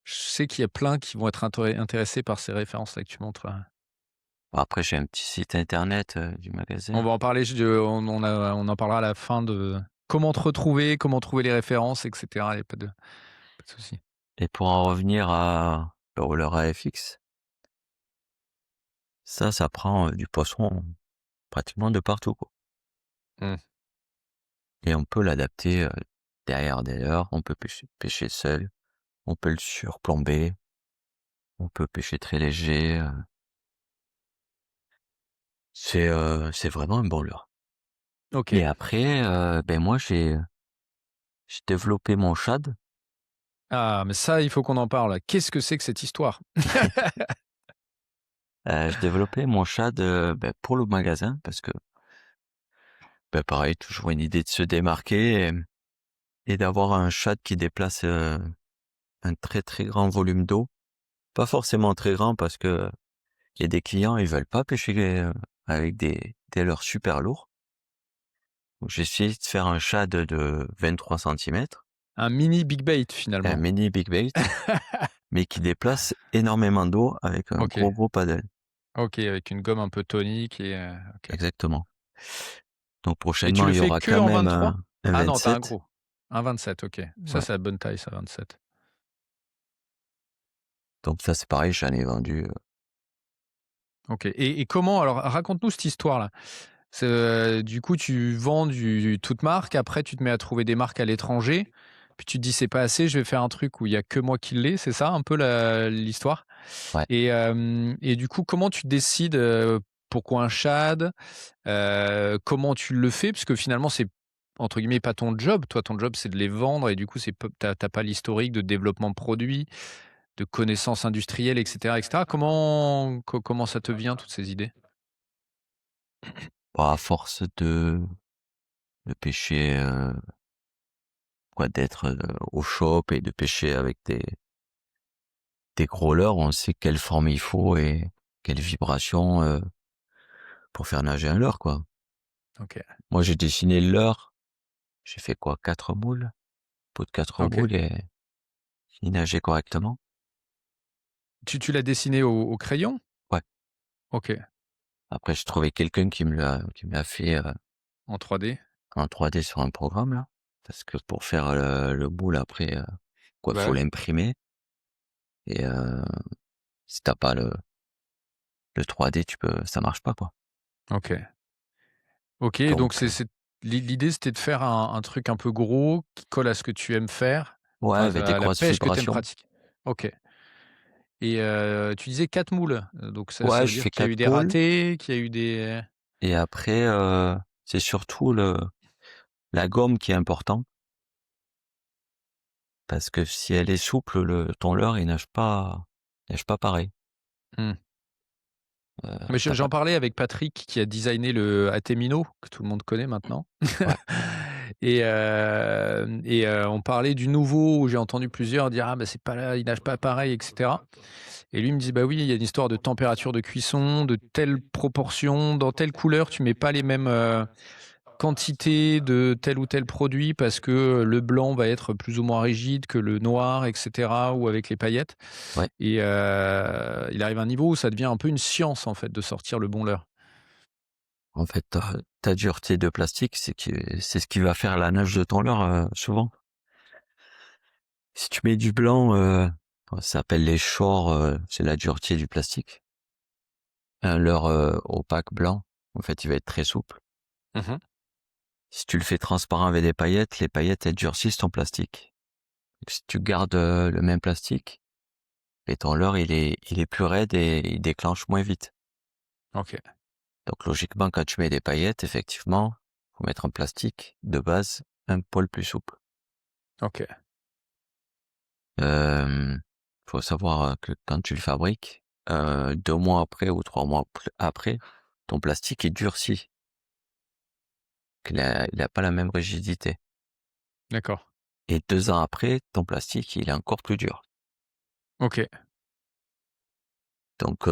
je sais qu'il y a plein qui vont être intéressés par ces références-là que tu montres là. après j'ai un petit site internet, du On magasin va en parler, on en parlera à la fin de comment te retrouver, comment trouver les références et cetera. Il y a pas de souci. et pour en revenir à le roller AFX, ça prend, du poisson pratiquement de partout, quoi Mmh. et on peut l'adapter, derrière des leurres, on peut pêcher seul, on peut le surplomber, on peut pêcher très léger, c'est vraiment un bon leurre et OK. après, moi j'ai développé mon shad. Ah, mais ça, il faut qu'on en parle. Qu'est-ce que c'est que cette histoire? J'ai développé mon shad, pour le magasin parce que, pareil, toujours une idée de se démarquer et d'avoir un shad qui déplace, un très, très grand volume d'eau. Pas forcément très grand parce que il y a des clients, ils veulent pas pêcher, avec des leurres super lourds. Donc j'ai essayé de faire un shad de 23 centimètres, Un mini big bait un finalement. mini big bait, mais qui déplace énormément d'eau avec un OK. gros, gros paddle. OK, avec une gomme un peu tonique et OK. Exactement. Donc Et tu prochainement, le il y fais aura que quand en même 23? un Ah non, tu as un 27. gros. Un 27, OK. Ça, Ouais. c'est la bonne taille ça, 27. Donc ça, c'est pareil, j'en ai vendu, OK, et comment alors raconte-nous cette histoire-là. C'est, du coup, tu vends du toute marque, après tu te mets à trouver des marques à l'étranger, puis tu te dis: «C'est pas assez, je vais faire un truc où il y a que moi qui l'ai», c'est ça un peu la l'histoire? ouais. Et du coup, comment tu décides, pourquoi un shad? Comment tu le fais? Parce que finalement, c'est entre guillemets «pas ton job». Toi, ton job, c'est de les vendre et du coup, c'est tu as pas l'historique de développement de produits, de connaissances industrielles et cetera et cetera. Comment ça te vient toutes ces idées? Bah, à force de pêcher, quoi, d'être au shop et de pêcher avec des gros leurres, on sait quelle forme il faut et quelle vibration pour faire nager un leurre, quoi. OK. Moi, j'ai dessiné le leurre, j'ai fait quoi, 4 moules, pot de 4 OK. moules et il nageait correctement. Tu l'as dessiné au crayon? Ouais. OK. Après, j'ai trouvé quelqu'un qui me l'a fait En 3D? en 3D sur un programme là, parce que pour faire le moule après, quoi, Bah faut oui. l'imprimer et si t'as pas le 3D, ça marche pas, quoi. OK. OK, donc Donc l'idée, c'était de faire un truc un peu gros, qui colle à ce que tu aimes faire, ouais, enfin, avec des à la grosses pêche que tu aimes vibrations. pratiquer. OK, et tu disais 4 moules, donc ça Ouais, veut je dire fais qu'il y a 4 eu des moules ratés, qu'il y a eu des et après, c'est surtout la gomme qui est important parce que si elle est souple, ton leurre, il nage pas pareil. mmh. Mais Tu j'en pas parlais avec Patrick qui a designé le Atemino, que tout le monde connaît maintenant. ouais, On parlait du nouveau où j'ai entendu plusieurs dire: «Ah bah, c'est pas là, il nage pas pareil» et cetera, et lui me dit: «Bah oui, il y a une histoire de température de cuisson, de telle proportion, dans telle couleur, tu mets pas les mêmes, quantités de tel ou tel produit parce que le blanc va être plus ou moins rigide que le noir et cetera ou avec les paillettes», ouais. et il arrive à un niveau où ça devient un peu une science, en fait, de sortir le bon leurre. En fait, ta dureté de plastique, c'est ce qui va faire la nage de ton leurre, souvent. Si tu mets du blanc, ça s'appelle les shores, c'est la dureté du plastique. Un leurre, opaque blanc, en fait, il va être très souple. Mmh. Si tu le fais transparent avec des paillettes, les paillettes, elles durcissent ton plastique. Donc si tu gardes, le même plastique et ton leurre, il est plus raide et il déclenche moins vite. OK, Donc logiquement, quand tu mets des paillettes, effectivement, faut mettre un plastique de base un poil plus souple. OK, Hem, faut savoir, que quand tu le fabriques, 2 mois après ou 3 mois après, ton plastique est durci. Il a pas la même rigidité d'accord. et 2 ans après, ton plastique, il est encore plus dur. OK, Donc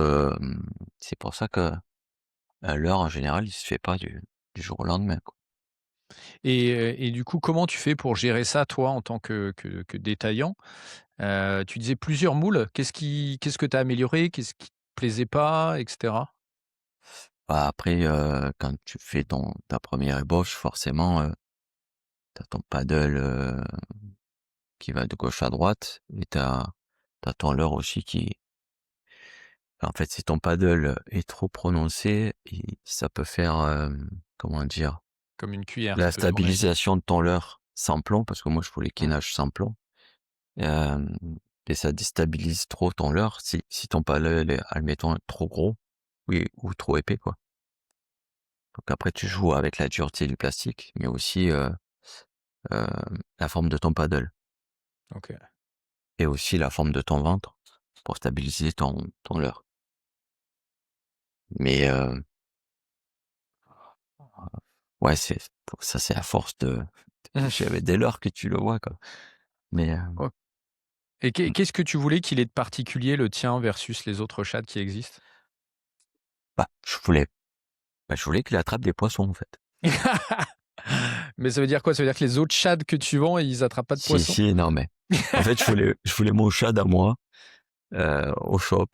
c'est pour ça que l'heure, en général, il se fait pas du jour au lendemain, quoi. et du coup, comment tu fais pour gérer ça, toi, en tant que détaillant? Tu disais plusieurs moules. Qu'est-ce que tu as amélioré? Qu'est-ce qui te plaisait pas et cetera? Bah, après, quand tu fais ta première ébauche, forcément, tu ton paddle, qui va de gauche à droite et t'as ton leurre aussi qui en fait, si ton paddle est trop prononcé, ça peut faire, comment dire? Comme une cuillère, ça La peut tourner. stabilisation de ton leurre sans plomb, parce que moi je voulais qu'il Mmh. nage sans plomb, hem et ça déstabilise trop ton leurre si ton paddle est, admettons, trop gros, oui, ou trop épais, quoi. Donc après tu joues avec la dureté du plastique, mais aussi, la forme de ton paddle OK. et aussi la forme de ton ventre pour stabiliser ton leurre. Mais ouais, c'est à force de Mmh. j'avais dès lors que tu le vois, quoi. Mais O et qu'est-ce que tu voulais qu'il ait de particulier, le tien, versus les autres chats qui existent? bah, je voulais qu'il attrape des poissons, en fait. Mais ça veut dire quoi? Ça veut dire que les autres chats que tu vends, ils attrapent pas de Si, poissons? si, non, mais en fait, je voulais mon chat à moi, au shop,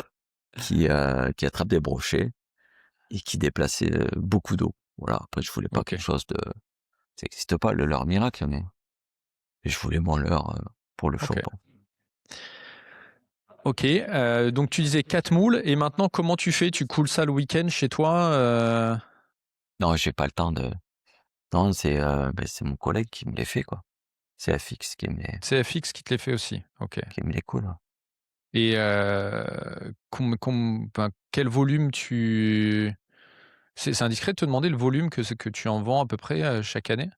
qui attrape des brochets et qui déplaçait, beaucoup d'eau. Voilà, après je voulais pas quelque OK, chose de ça existe pas le leurre miracle, mais je voulais mon leurre, pour le shop, OK. hein. OK, donc tu disais 4 moules, et maintenant comment tu fais? Tu coules ça le week-end chez toi, Non, j'ai pas le temps de non, c'est mon collègue qui me les fait, quoi. C'est FX c'est FX qui te les fait aussi? OK, qui me les coule, ouais. et enfin, quel volume c'est indiscret de te demander le volume que tu en vends à peu près, chaque année?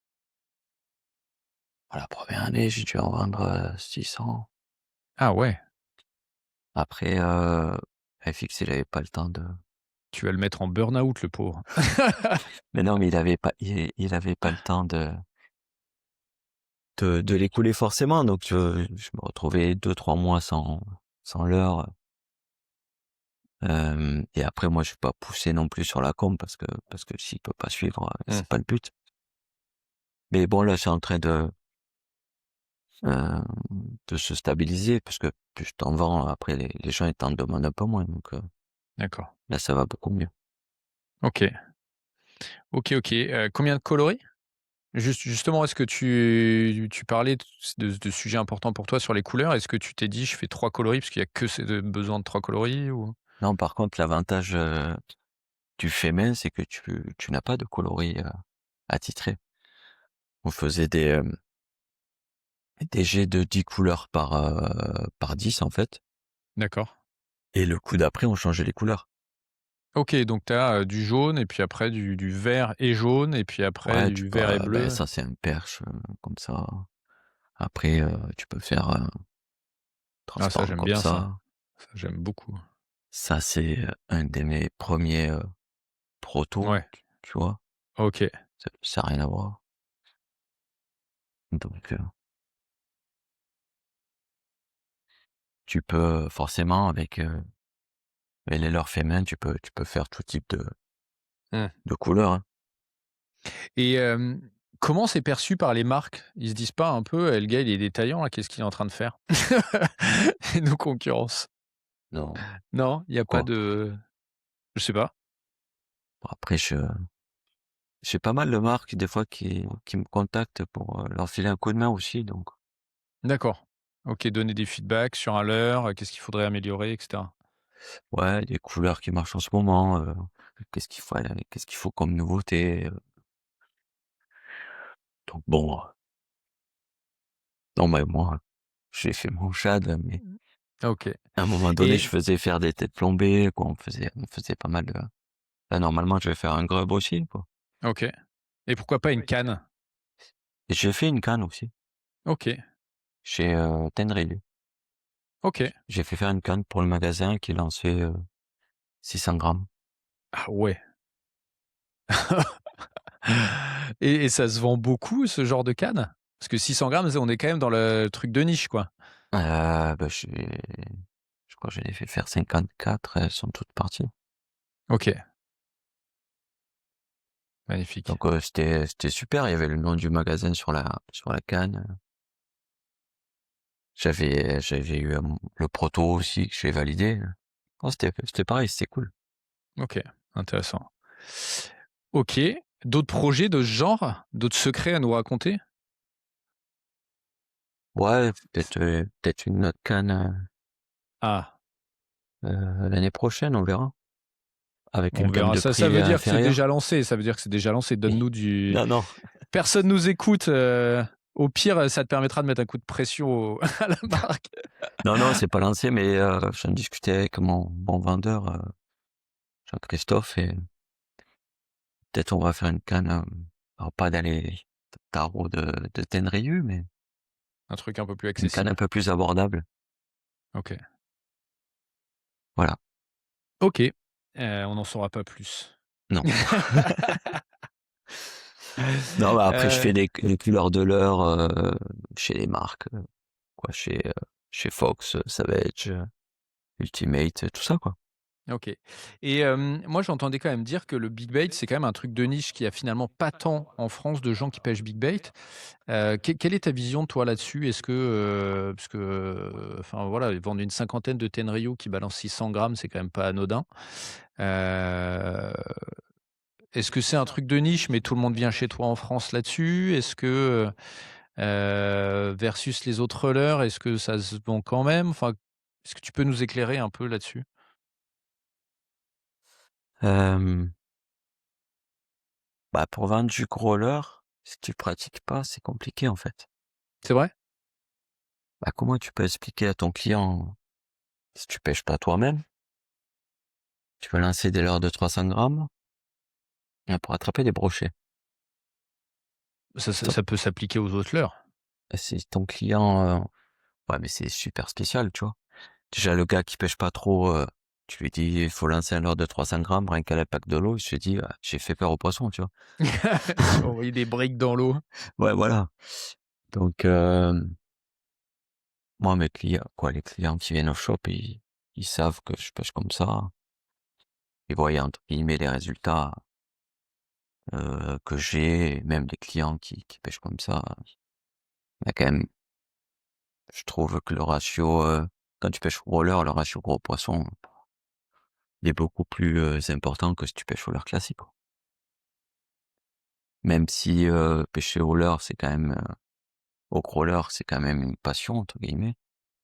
La 1re année, j'ai dû en vendre, 600. Ah ouais, Après, FX, il avait pas le temps de tu vas le mettre en burn-out, le pauvre. mais non, mais il avait pas le temps de les couler forcément. Donc, je me retrouvais 2-3 mois sans leurre. Et après, moi, je vais pas pousser non plus sur la com parce que s'il peut pas suivre, Mmh. c'est pas le but. Mais bon, là, c'est en train euh, de se stabiliser parce que plus je t'en vends, après, les gens, ils t'en demandent un peu moins. Donc, D'accord. là, ça va beaucoup mieux. OK. OK, OK. Combien de coloris? Justement, est-ce que tu parlais de sujets importants pour toi sur les couleurs. Est-ce que tu t'es dit: «Je fais 3 coloris» parce qu'il y a que besoin de 3 coloris ou? Non, par contre, l'avantage du fait main, c'est que tu n'as pas de coloris attitré. On faisait des jets de 10 couleurs par 10, en fait. D'accord. Et le coup d'après, on changeait les couleurs. OK, donc tu as, du jaune et puis après du vert et jaune et puis après Ouais, du vert et ben, bleu. ça, c'est un perche, comme ça. Après, tu peux faire Ah ça transparent j'aime comme bien ça. ça. Ça j'aime beaucoup. Ça, c'est un de mes premiers protos, Ouais, tu vois. OK. Ça n'a rien à voir. Donc, tu peux forcément avec les leurres fait main, tu peux faire tout type Mmh. de couleurs, hein. Et comment c'est perçu par les marques? Ils se disent pas un peu: «Le gars il est détaillant là, qu'est-ce qu'il est en train de faire?» Il nous concurrence. Non, Non, il y a pas quoi. de je sais pas. Bon, après, j'ai pas mal de marques des fois qui me contactent pour leur filer un coup de main aussi. Donc, D'accord. OK, donner des feedbacks sur un leurre, qu'est-ce qu'il faudrait améliorer et cetera. ouais, des couleurs qui marchent en ce moment. Qu'est-ce qu'il faut comme nouveauté. Donc bon, non, mais moi, j'ai fait mon shad, mais OK. à un moment donné, je Et faisais faire des têtes plombées, quoi. On faisait pas mal de. Là, normalement, je vais faire un grub aussi, quoi. OK. Et pourquoi pas une canne? Et j'ai fait une canne aussi OK. chez Tenryu. OK. J'ai fait faire une canne pour le magasin qui lançait 600 grammes. Ah ouais. Et ça se vend beaucoup ce genre de canne? Parce que 600 grammes, on est quand même dans le truc de niche, quoi. Bah, je crois que j'en ai fait faire 54, elles sont toutes parties. OK, magnifique. Donc c'était super, il y avait le nom du magasin sur la canne. J'avais eu le proto aussi que j'ai validé. Oh, c'était pareil, c'était cool. OK, intéressant. OK, d'autres projets de ce genre? D'autres secrets à nous raconter? Ouais, peut-être une autre canne Ah, l'année prochaine, on verra. Avec on une gamme verra. de Ça prix veut dire que c'est déjà inférieure. lancé, ça veut dire que c'est déjà lancé. Donne-nous du Non, non. personne nous écoute, au pire, ça te permettra de mettre un coup de pression au à la marque. Non, non, c'est pas lancé, mais j'en discutais avec mon bon vendeur, Jean-Christophe, et peut-être on va faire une canne, alors pas dans les tarots de Tenryu, mais Un truc un peu plus une canne un accessible. peu plus abordable. OK. Voilà. OK, on n'en saura pas plus. Non. Non, bah, après, je fais Heu, les couleurs de l'heure chez les marques, quoi, chez Fox, Savage, Ultimate, tout ça, quoi. OK. Et moi j'entendais quand même dire que le big bait, c'est quand même un truc de niche qui a finalement pas tant en France de gens qui pêchent big bait. Quelle est ta vision toi là-dessus? Est-ce que, parce que, enfin voilà, ils vendent une cinquantaine de Tenryu qui balancent 600 grammes, c'est quand même pas anodin. Heu, est-ce que c'est un truc de niche, mais tout le monde vient chez toi en France là-dessus? Est-ce que, versus les autres leurres, est-ce que ça se vend quand même? Enfin, est-ce que tu peux nous éclairer un peu là-dessus? Hem, Bah, pour vendre du gros leurre, si tu pratiques pas, c'est compliqué, en fait. C'est vrai? Bah, comment tu peux expliquer à ton client, si tu pêches pas toi-même, tu vas lancer des leurres de 300 grammes pour attraper des brochets. Ça Si ça ton ça peut s'appliquer aux autres leurres. si ton client, ouais, mais c'est super spécial, tu vois? Déjà, le gars qui pêche pas trop, tu lui dis: «Il faut lancer un leurre de 300 grammes, rien qu'à l'impact de l'eau», il se dit: «Ah, j'ai fait peur aux poissons», tu vois? Tu vas envoyer des briques dans l'eau. Ouais, voilà. Donc, moi, les clients qui viennent au shop, ils savent que je pêche comme ça. Ils voient, entre guillemets, les résultats que j'ai, et même les clients qui pêchent comme ça. Il y a quand même, je trouve que le ratio, quand tu pêches au roller, le ratio gros poisson, il est beaucoup plus important que si tu pêches au leurre classique, quoi. Même si pêcher au leurre, c'est quand même, au gros leurre, c'est quand même une passion, entre guillemets.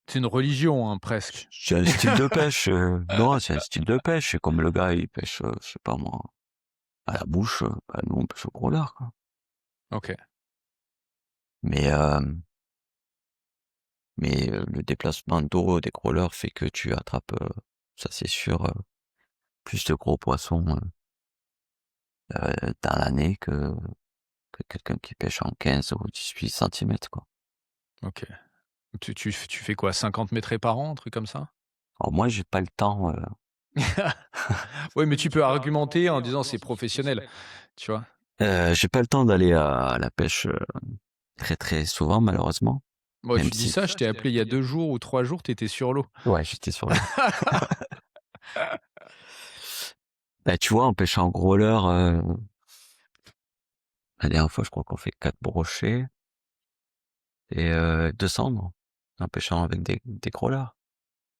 C'est une religion, hein, presque. C'est un style de pêche. Non, c'est un style de pêche. C'est comme le gars, il pêche, je sais pas moi, à la bouche. Bah, nous, on pêche au gros leurre, quoi. Ok. Mais, le déplacement d'eau des gros leurres fait que tu attrapes, ça c'est sûr, plus de gros poissons dans l'année que quelqu'un qui pêche en 15 ou 18 centimètres, quoi. Ok. Tu fais quoi, 50 mètres par an, un truc comme ça? Alors moi, j'ai pas le temps. Oui, mais tu peux argumenter en disant c'est professionnel, tu vois? J'ai pas le temps d'aller à la pêche très très souvent, malheureusement. Bon, Même tu dis si, ça, je t'ai appelé il y a 2 jours ou 3 jours, tu étais sur l'eau. ouais, j'étais sur l'eau. Bah, tu vois, en pêchant en gros leurre, la dernière fois, je crois qu'on fait 4 brochets et 2 cendres en pêchant avec des gros leurres.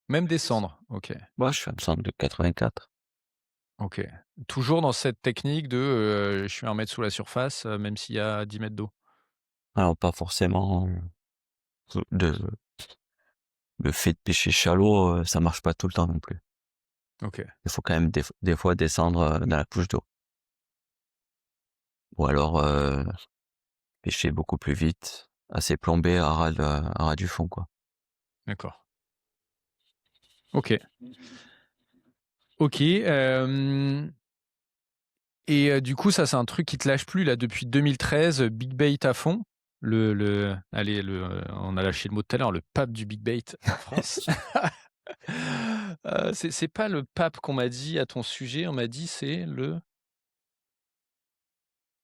Même descendre, OK, Moi, je fais un centre de 84. OK. Toujours dans cette technique de, je suis 1 mètre sous la surface, même s'il y a 10 mètres d'eau? Alors, pas forcément de le fait de pêcher shallow, ça marche pas tout le temps non plus. OK, Il faut quand même des fois descendre dans la couche d'eau. Ou alors pêcher beaucoup plus vite, assez plombé à ras du fond, quoi. d'accord. OK. OK, et du coup, ça, c'est un truc qui te lâche plus là depuis 2013, big bait à fond? Allez, on a lâché le mot tout à l'heure, le pape du big bait en France. C'est pas le pape qu'on m'a dit à ton sujet, on m'a dit c'est le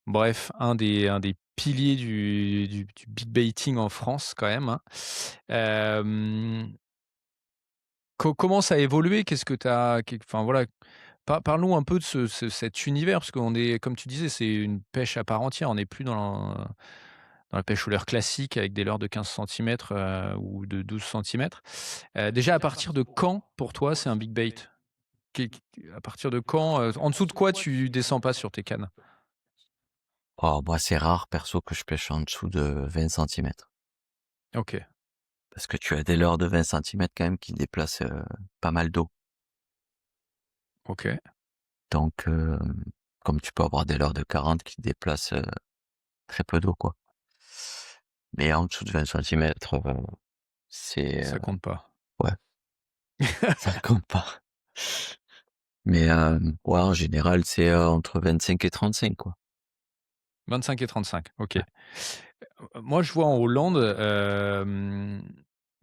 bref, un des piliers du big baiting en France quand même, hein. Hem, comment ça a évolué? Qu'est-ce que tu as enfin voilà, parlons un peu de cet univers parce qu'on est comme tu disais, c'est une pêche à part entière. On n'est plus dans la pêche au leurre classique avec des leurres de 15 centimètres, ou de 12 centimètres. Déjà à partir de quand, pour toi, c'est un big bait? Qu'est À partir de quand, en dessous de quoi tu descends pas sur tes cannes? Oh, moi, c'est rare, perso, que je pêche en dessous de 20 centimètres. OK, Parce que tu as des leurres de 20 centimètres quand même qui déplacent pas mal d'eau. OK. Donc, comme tu peux avoir des leurres de 40 qui déplacent très peu d'eau, quoi. Mais en dessous de 20 centimètres, c'est... Ça compte pas. ouais, ça compte pas. Mais ouais, en général, c'est entre 25 et 35, quoi. 25 et 35, OK. Ouais. Moi, je vois en Hollande,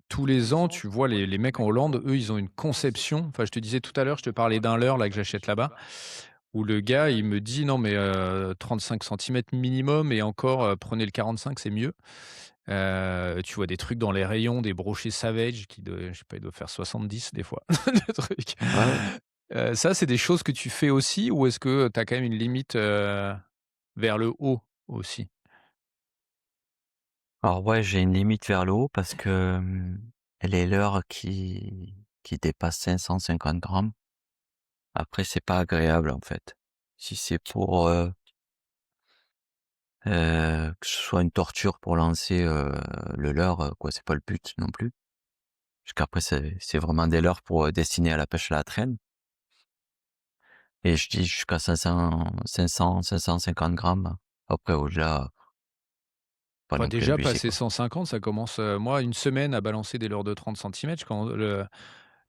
tous les ans, tu vois les mecs en Hollande, eux, ils ont une conception enfin, je te disais tout à l'heure, je te parlais d'un leurre là que j'achète là-bas, où le gars, il me dit: «Non mais 35 centimètres minimum et encore, prenez le 45, c'est mieux». Tu vois des trucs dans les rayons, des brochets Savage qui doivent je sais pas, ils doivent faire 70 des fois, le truc. Ouais, ouais. Ça, c'est des choses que tu fais aussi ou est-ce que tu as quand même une limite, vers le haut aussi? Alors ouais, j'ai une limite vers le haut parce que les leurres qui dépassent 550 grammes, après, c'est pas agréable, en fait. Si c'est pour que ce soit une torture pour lancer le leurre, quoi, c'est pas le but non plus. Parce qu'après, c'est vraiment des leurres pour destinés à la pêche à la traîne. Et je dis jusqu'à 550 grammes. Après, au-delà, pas Bah, non plus déjà abusé, passer quoi. 150, ça commence, moi, une semaine à balancer des leurres de 30 centimètres.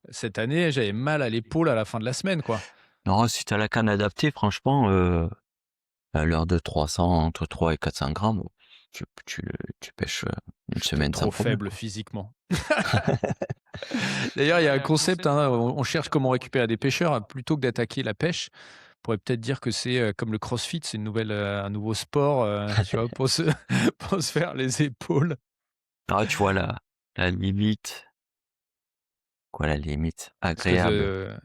Cette année, j'avais mal à l'épaule à la fin de la semaine, quoi. Non, si t'as la canne adaptée, franchement, à l'heure de 300, entre 3 et 400 grammes, tu tu pêches une Je suis peut-être semaine sans trop problème, faible quoi. physiquement. D'ailleurs, il y a un concept, hein, on cherche comment récupérer des pêcheurs, plutôt que d'attaquer la pêche. pourrait peut-être dire que c'est, comme le CrossFit, c'est un nouveau sport, tu vois, pour se pour se faire les épaules. Ah, tu vois la limite, quoi, la limite Parce que agréable.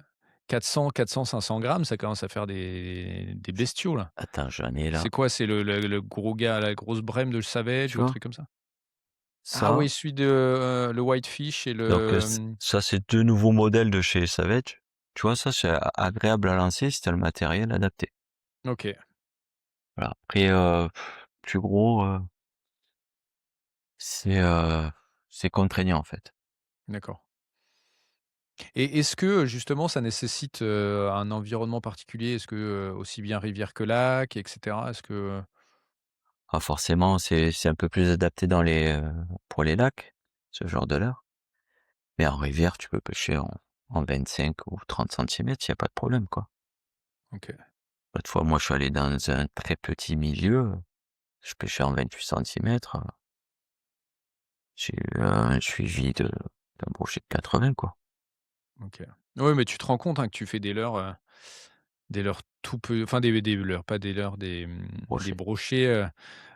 400-500 grammes, ça commence à faire des bestiaux, là. Attends, j'en ai là, C'est quoi? C'est le gros gars, la grosse brème de Savage tu ou le vois? truc comme ça? Ah Ça, oui, celui de, le Whitefish et donc le, ça, c'est 2 nouveaux modèles de chez Savage. Tu vois, ça, c'est a agréable à lancer si tu as le matériel adapté. OK, Voilà, après, plus gros, c'est, c'est contraignant, en fait. d'accord. Et est-ce que, justement, ça nécessite, un environnement particulier? Est-ce que, aussi bien rivière que lac et cetera? Est-ce que Ah, forcément, c'est un peu plus adapté pour les lacs, ce genre de leurre. Mais en rivière, tu peux pêcher en 25 ou 30 centimètres, il y a pas de problème, quoi. OK, L'autre fois, moi, je suis allé dans un très petit milieu, je pêchais en 28 centimètres, j'ai eu un suivi d'un brochet de 80, quoi. OK. Oui, mais tu te rends compte, hein, que tu fais des leurres enfin des leurres, pas des leurres, des Brochet, brochets,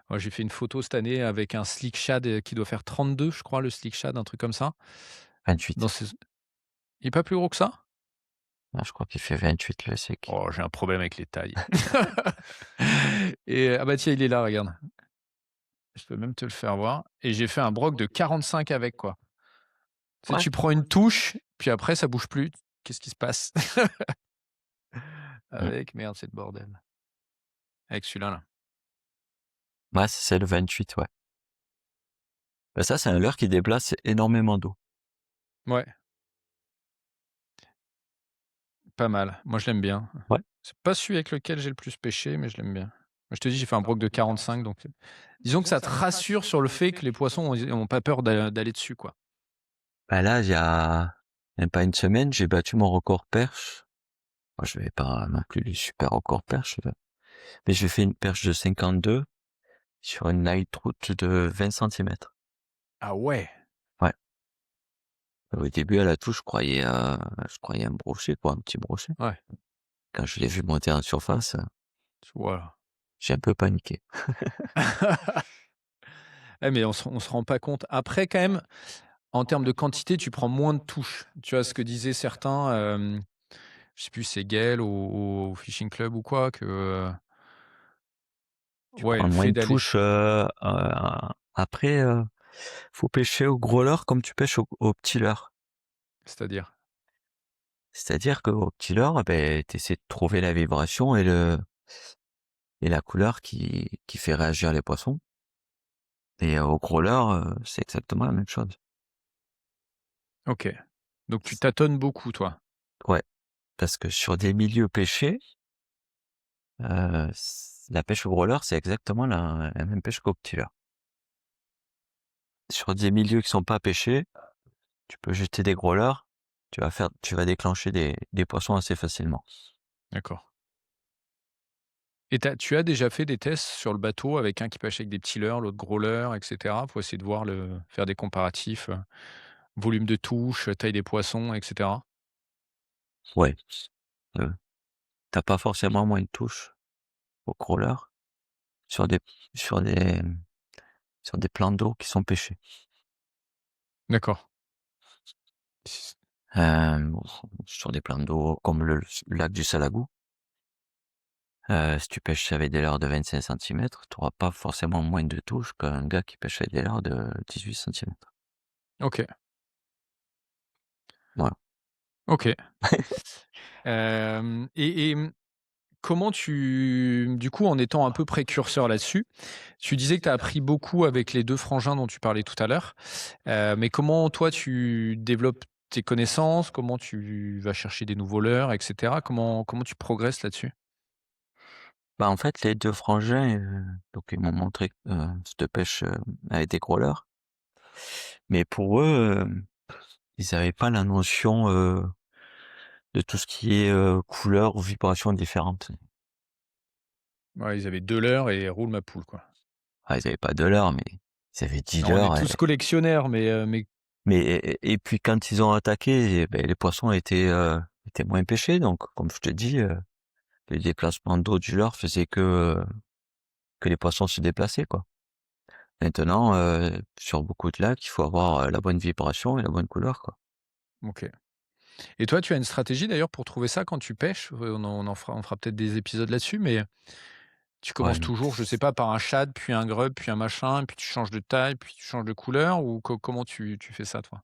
moi j'ai fait une photo cette année avec un slick shad, qui doit faire 32, je crois, le slick shad, un truc comme ça. Dans 28. ces Il est pas plus gros que ça? Ah, je crois qu'il fait 28 le sec. Oh, j'ai un problème avec les tailles. Et ah bah tiens, il est là, regarde. Je peux même te le faire voir et j'ai fait un broc de 45 avec, quoi. Tu sais, Ouais. tu prends une touche, puis après ça bouge plus. Qu'est-ce qui se passe? Mmh. Avec merde, c'est le bordel. Avec celui-là, là. Ouais, c'est le 28, ouais. Bah, ça, c'est un leurre qui déplace énormément d'eau. Ouais, pas mal. Moi, je l'aime bien. Ouais. C'est pas celui avec lequel j'ai le plus pêché, mais je l'aime bien. Moi, je te dis, j'ai fait un broc de 45, donc disons que ça te rassure sur le fait que les poissons ont pas peur d'aller dessus, quoi. Bah, là, il y a même pas une semaine, j'ai battu mon record perche. Moi, je vais pas non plus le super record perche, mais j'ai fait une perche de 52 sur une light trout de 20 centimètres. Ah ouais! Ouais. Au début, à la touche, je croyais un brochet, quoi, un petit brochet. Ouais, Quand je l'ai vu monter en surface, voilà. j'ai un peu paniqué. Eh, mais on se rend pas compte. Après, quand même, en termes de quantité, tu prends moins de touches. Tu vois ce que disaient certains, je sais plus si c'est Gaël au Fishing Club ou quoi, que, Tu ouais, prends le moins fait de d'aller touches, après, faut pêcher au gros leurre comme tu pêches au petit leurre. c'est-à-dire? C'est-à-dire qu'au petit leurre, ben, tu essaies de trouver la vibration et la couleur qui fait réagir les poissons. Et au gros leurre, c'est exactement la même chose. OK. Donc tu tâtonnes beaucoup, toi? Ouais, parce que sur des milieux pêchés, la pêche au gros leurre, c'est exactement la même pêche qu'au petit leurre. Sur des milieux qui sont pas pêchés, tu peux jeter des gros leurres, tu vas déclencher des poissons assez facilement. D'accord. Et tu as déjà fait des tests sur le bateau avec un qui pêche avec des petits leurres, l'autre gros leurres et cetera, pour essayer de faire des comparatifs, volume de touche, taille des poissons et cetera? Ouais, heu, tu pas forcément moins de touches au gros leurre sur des sur des, sur des plans d'eau qui sont pêchés. D'accord. Hem, sur des plans d'eau comme le lac du Salagou, si tu pêches avec des leurres de 25 centimètres, tu auras pas forcément moins de touches qu'un gars qui pêche avec des leurres de 18 centimètres. OK, Voilà. OK. Comment du coup, en étant un peu précurseur là-dessus, tu disais que tu as appris beaucoup avec les 2 frangins dont tu parlais tout à l'heure, mais comment toi tu développes tes connaissances? Comment tu vas chercher des nouveaux leurres et cetera? Comment tu progresses là-dessus? Bah, en fait, les 2 frangins, donc ils m'ont montré, cette pêche, avec des gros leurres, mais pour eux, ils avaient pas la notion, de tout ce qui est, couleurs ou vibrations différentes. Ouais, ils avaient 2 leurres et roule ma poule, quoi. Ah, ils avaient pas de leurres, mais ils avaient 10 Alors on est leurres, tous collectionneurs, mais mais et puis quand ils ont attaqué, et beh, les poissons étaient moins pêchés, donc comme je te dis, les déplacements d'eau du leurre faisaient que les poissons se déplaçaient, quoi. Maintenant, sur beaucoup de lacs, il faut avoir la bonne vibration et la bonne couleur, quoi. OK. Et toi, tu as une stratégie d'ailleurs pour trouver ça quand tu pêches? On fera peut-être des épisodes là-dessus, mais tu commences Ouais. toujours, je sais pas, par un shad, puis un grub, puis un machin, puis tu changes de taille, puis tu changes de couleur ou comment tu fais ça toi?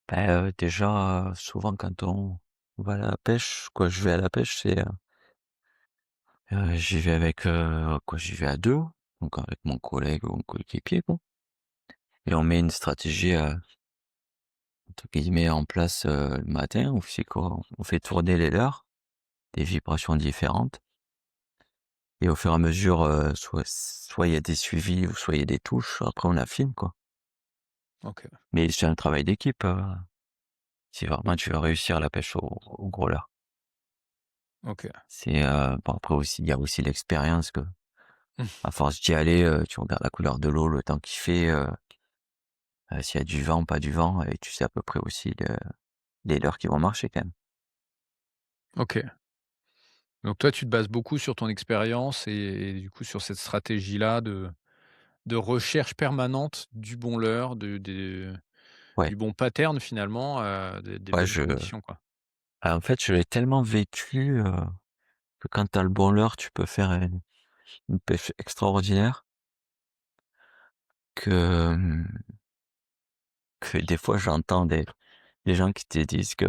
Ben, déjà, souvent quand on va à la pêche, quoi, je vais à la pêche, j'y vais avec, j'y vais à 2, donc avec mon collègue ou mon coéquipier, quoi, et on met une stratégie, entre guillemets «en place», le matin où c'est quoi? On fait tourner les leurres, des vibrations différentes, et au fur et à mesure, soit il y a des suivis ou soit il y a des touches, après on affine, quoi. OK, Mais c'est un travail d'équipe, si vraiment tu veux réussir la pêche au gros leurre. OK. C'est, bon, après aussi, il y a aussi l'expérience, que Mmh. à force d'y aller, tu regardes la couleur de l'eau, le temps qu'il fait, s'il y a du vent, pas du vent, et tu sais à peu près aussi les leurres qui vont marcher quand même. OK. Donc toi, tu te bases beaucoup sur ton expérience et du coup sur cette stratégie-là de recherche permanente du bon leurre, Ouais, du bon pattern finalement, des ouais, bonnes conditions quoi. en fait, je l'ai tellement vécu, que quand tu as le bon leurre, tu peux faire une pêche extraordinaire, que, que des fois j'entends des gens qui te disent que,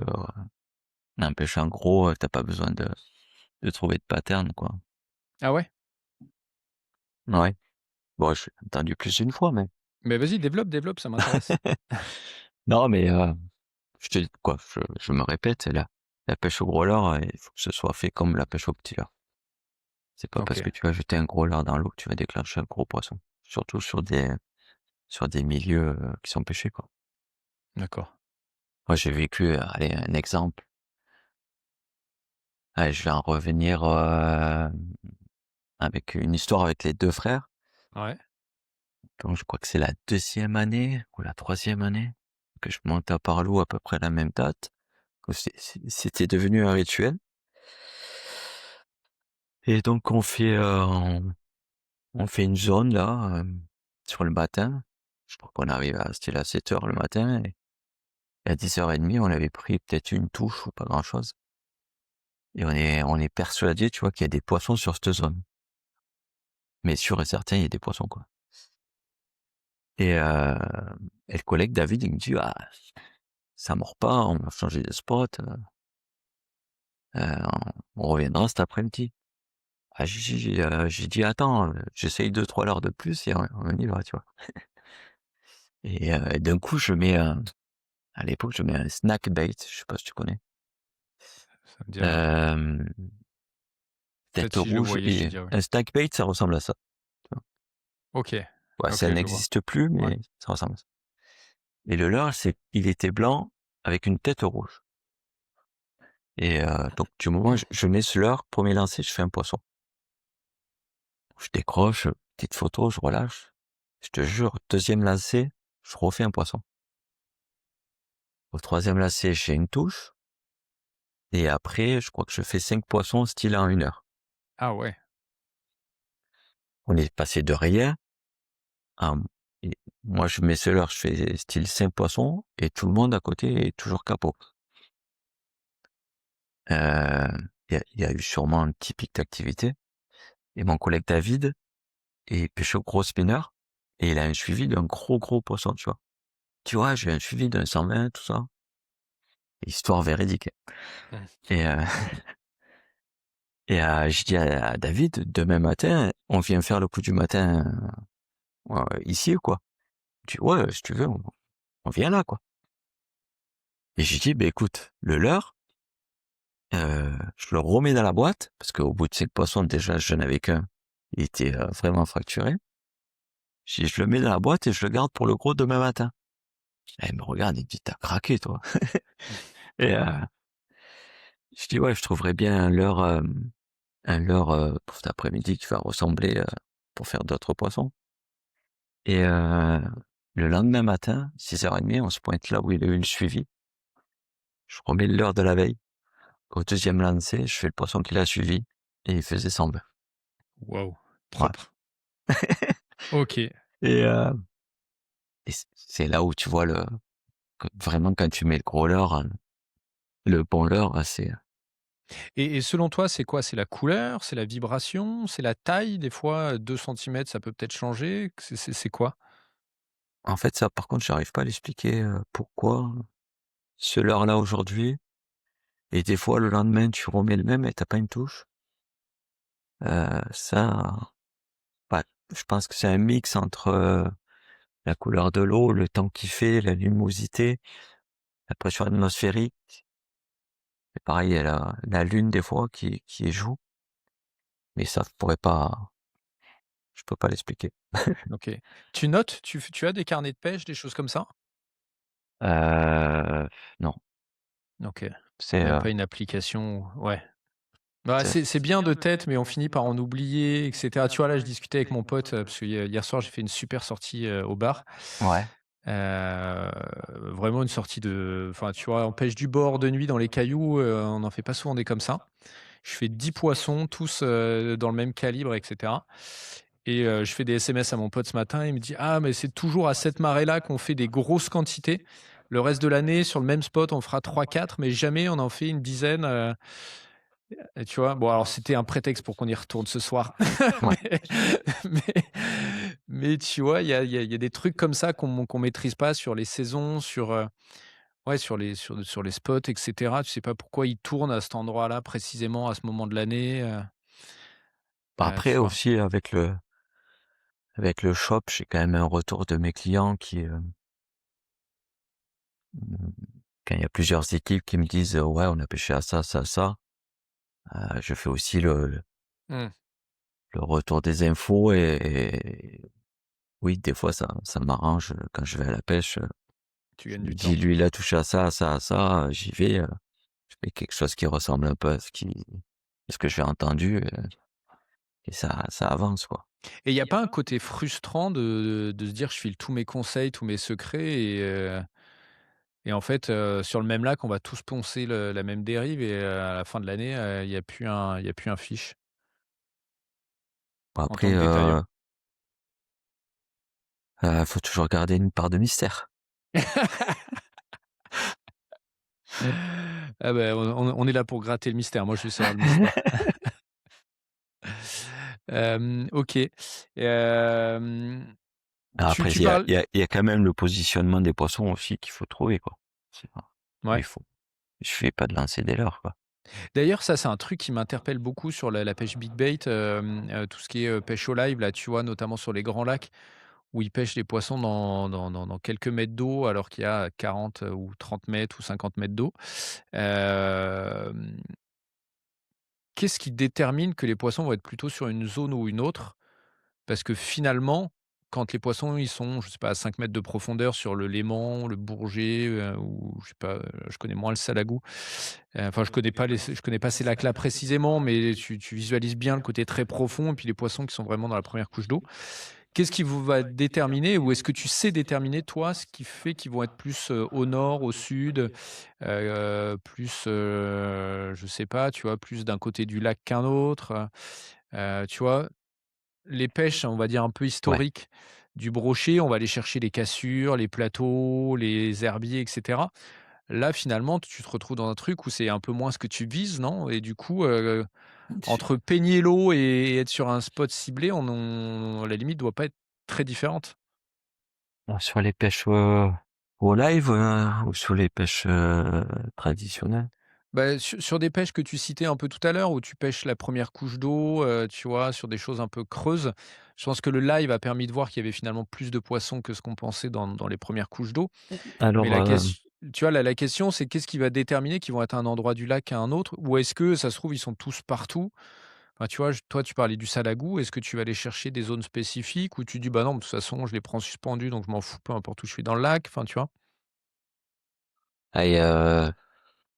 en pêchant gros, tu pas besoin de trouver de pattern, quoi. Ah ouais? Ouais, bon, je l'ai entendu plus d'une fois, mais Mais vas-y, développe, ça m'intéresse. non, mais je te dis quoi, je me répète, la pêche au gros leurre, il faut que ce soit fait comme la pêche au petit leurre. C'est pas parce OK, que tu vas jeter un gros leurre dans l'eau que tu vas déclencher un gros poisson. Surtout sur des milieux, qui sont pêchés, quoi. d'accord. Moi, j'ai vécu, allez, un exemple. Allez, je vais en revenir, avec une histoire avec les 2 frères. Ouais, Donc je crois que c'est la deuxième année ou la troisième année que je monte à Parlou à peu près à la même date, que c'était devenu un rituel, et donc on fait une zone là, sur le matin. Je crois qu'on arrive à c'était à 7 heures le matin, et à 10h30, on avait pris peut-être une touche ou pas grand-chose, et on est persuadé, tu vois, qu'il y a des poissons sur cette zone. Mais sûr et certain, il y a des poissons, quoi, et le collègue David, il me dit: «Ah, ça mord pas, on va changer de spot, on reviendra cet après-midi». Ah, j'ai dit: «Attends, j'essaye 2-3 leurres de plus et on y va», tu vois? Et d'un coup, à l'époque, je mets un snack bait, je sais pas si tu connais? ça me dit rien. Hem, Peut-être Tête si je le rouge, voyais, je te et dirais oui. un snack bait, ça ressemble à ça, tu vois? OK, Ouais, ça OK, je vois. n'existe plus, Ouais. mais ça ressemble à ça, et le leurre, il était blanc avec une tête rouge, et donc du moment où je mets ce leurre, 1er lancer, je fais un poisson. Je décroche, petite photo, je relâche. Je te jure, deuxième lancer, je refais un poisson. Au troisième lancer, j'ai une touche, et après, je crois que je fais 5 poissons style en 1 heure. Ah ouais, On est passé de rien à et moi, je mets ce leurre, je fais style 5 poissons, et tout le monde à côté est toujours KO. Il y a eu sûrement un petit pic d'activité, et mon collègue David est pêché au gros spinner, et il a un suivi d'un gros, gros poisson, tu vois? Tu vois, j'ai un suivi d'un 120, tout ça. Histoire véridique. mmh, Et je dis à David: «Demain matin, on vient faire le coup du matin, ici ou quoi?» Il dit: «Ouais, si tu veux, on vient là, quoi», et j'ai dit: «Beh, écoute, le leurre, je le remets dans la boîte», parce qu'au bout de 5 poissons, déjà, je n'avais qu'un. Il était, vraiment fracturé. J'ai dit: «Je le mets dans la boîte et je le garde pour le gros demain matin». Et il me regarde, il me dit: «Tu craqué, toi?» Et je dis: «Ouais, je trouverais bien un leurre, pour cet après-midi qui va ressembler, pour faire d'autres poissons». Et le lendemain matin, 6h30, on se pointe là où il a eu le suivi. Je remets l'heure de la veille. au 2e lancer, je fais le poisson qui l'a suivi et il faisait 120. Waouh, Ouais. propre. OK. Et, c'est là où tu vois vraiment quand tu mets le gros leurre, le bon leurre, c'est Et selon toi, c'est quoi? C'est la couleur? C'est la vibration? C'est la taille? Des fois, 2 centimètres, ça peut peut-être changer? C'est quoi? en fait ça par contre j'arrive pas à l'expliquer, pourquoi ce leurre-là aujourd'hui et des fois le lendemain tu remets le même et tu pas une touche. Ça, ouais, je pense que c'est un mix entre, la couleur de l'eau, le temps qu'il fait, la luminosité, la pression atmosphérique et pareil, il y a la lune des fois qui y joue, mais ça je peux pas l'expliquer. OK. Tu notes? Tu as des carnets de pêche, des choses comme ça? Heu, non, OK. c'est, Même pas une application? Ouais. Bah, c'est bien de tête, mais on finit par en oublier et cetera. Tu vois, là, je discutais avec mon pote, parce que hier soir, j'ai fait une super sortie, au bar. ouais, Heu, Vraiment une sortie enfin, tu vois, on pêche du bord de nuit dans les cailloux, on n'en fait pas souvent des comme ça. Je fais 10 poissons, tous, dans le même calibre et cetera et je fais des SMS à mon pote ce matin, il me dit: «Ah mais c'est toujours à cette marée-là qu'on fait des grosses quantités. Le reste de l'année, sur le même spot, on fera 3-4, mais jamais on en fait une dizaine», et tu vois? Bon alors c'était un prétexte pour qu'on y retourne ce soir. ouais. Mais mais mais tu vois, il y a des trucs comme ça qu'on maîtrise pas sur les saisons, ouais, sur les spots et cetera. Tu sais pas pourquoi ils tournent à cet endroit-là précisément à ce moment de l'année, Bah, après tu vois? aussi avec le shop, j'ai quand même un retour de mes clients qui, mmh, quand il y a plusieurs équipes qui me disent: «Ouais, on a pêché à ça, ça, ça», je fais aussi Mmh, le retour des infos et oui, des fois ça m'arrange, quand je vais à la pêche, tu je gagnes me du dis: temps. «Lui, il a touché à ça, à ça, à ça», j'y vais, je fais quelque chose qui ressemble un peu à ce que j'ai entendu, et ça avance, quoi. Et il y a pas un côté frustrant de se dire: «Je file tous mes conseils, tous mes secrets» et en fait, sur le même lac, on va tous poncer la même dérive et à la fin de l'année, il y a plus un fiche Bon en tant après, que détaillant? faut toujours garder une part de mystère. Ah ben on est là pour gratter le mystère. Moi, je veux savoir le mystère. OK. Après Tu il y a parles il y a il y a quand même le positionnement des poissons aussi qu'il faut trouver, quoi. C'est pas ouais. il faut je fais pas de lancer dès lors, quoi. D'ailleurs, ça, c'est un truc qui m'interpelle beaucoup sur la pêche big bait, tout ce qui est, pêche au live, là, tu vois? Notamment sur les grands lacs où ils pêchent les poissons dans quelques mètres d'eau alors qu'il y a 40 ou 30 mètres ou 50 mètres d'eau. Hem, Qu'est-ce qui détermine que les poissons vont être plutôt sur une zone ou une autre? Parce que finalement, quand les poissons, ils sont, je sais pas, à 5 mètres de profondeur sur le Léman, le Bourget, ou je sais pas, je connais moins le Salagou. Enfin, je connais pas ces lacs-là précisément, mais tu visualises bien le côté très profond et puis les poissons qui sont vraiment dans la première couche d'eau. Qu'est-ce qui vous va déterminer ou est-ce que tu sais déterminer, toi, ce qui fait qu'ils vont être plus, au nord, au sud, plus, je sais pas, tu vois, plus d'un côté du lac qu'un autre, tu vois? Les pêches, on va dire un peu Ouais. historiques du brochet, on va aller chercher les cassures, les plateaux, les herbiers et cetera. Là, finalement, tu te retrouves dans un truc où c'est un peu moins ce que tu vises, non? Et du coup, entre peigner l'eau et être sur un spot ciblé, la limite doit pas être très différente. Sur les pêches, au live, ou sur les pêches, traditionnelles? Bah, sur des pêches que tu citais un peu tout à l'heure, où tu pêches la première couche d'eau, tu vois, sur des choses un peu creuses. Je pense que le live a permis de voir qu'il y avait finalement plus de poissons que ce qu'on pensait dans les premières couches d'eau. Mais Alors, tu vois, la question, c'est qu'est-ce qui va déterminer qu'ils vont être à un endroit du lac à un autre? Ou est-ce que ça se trouve, ils sont tous partout? Enfin, tu vois, toi, tu parlais du Salagou. Est-ce que tu vas aller chercher des zones spécifiques ou tu dis: «Bah, non, de toute façon, je les prends suspendus, donc je m'en fous, peu importe où je suis dans le lac», enfin, tu vois? et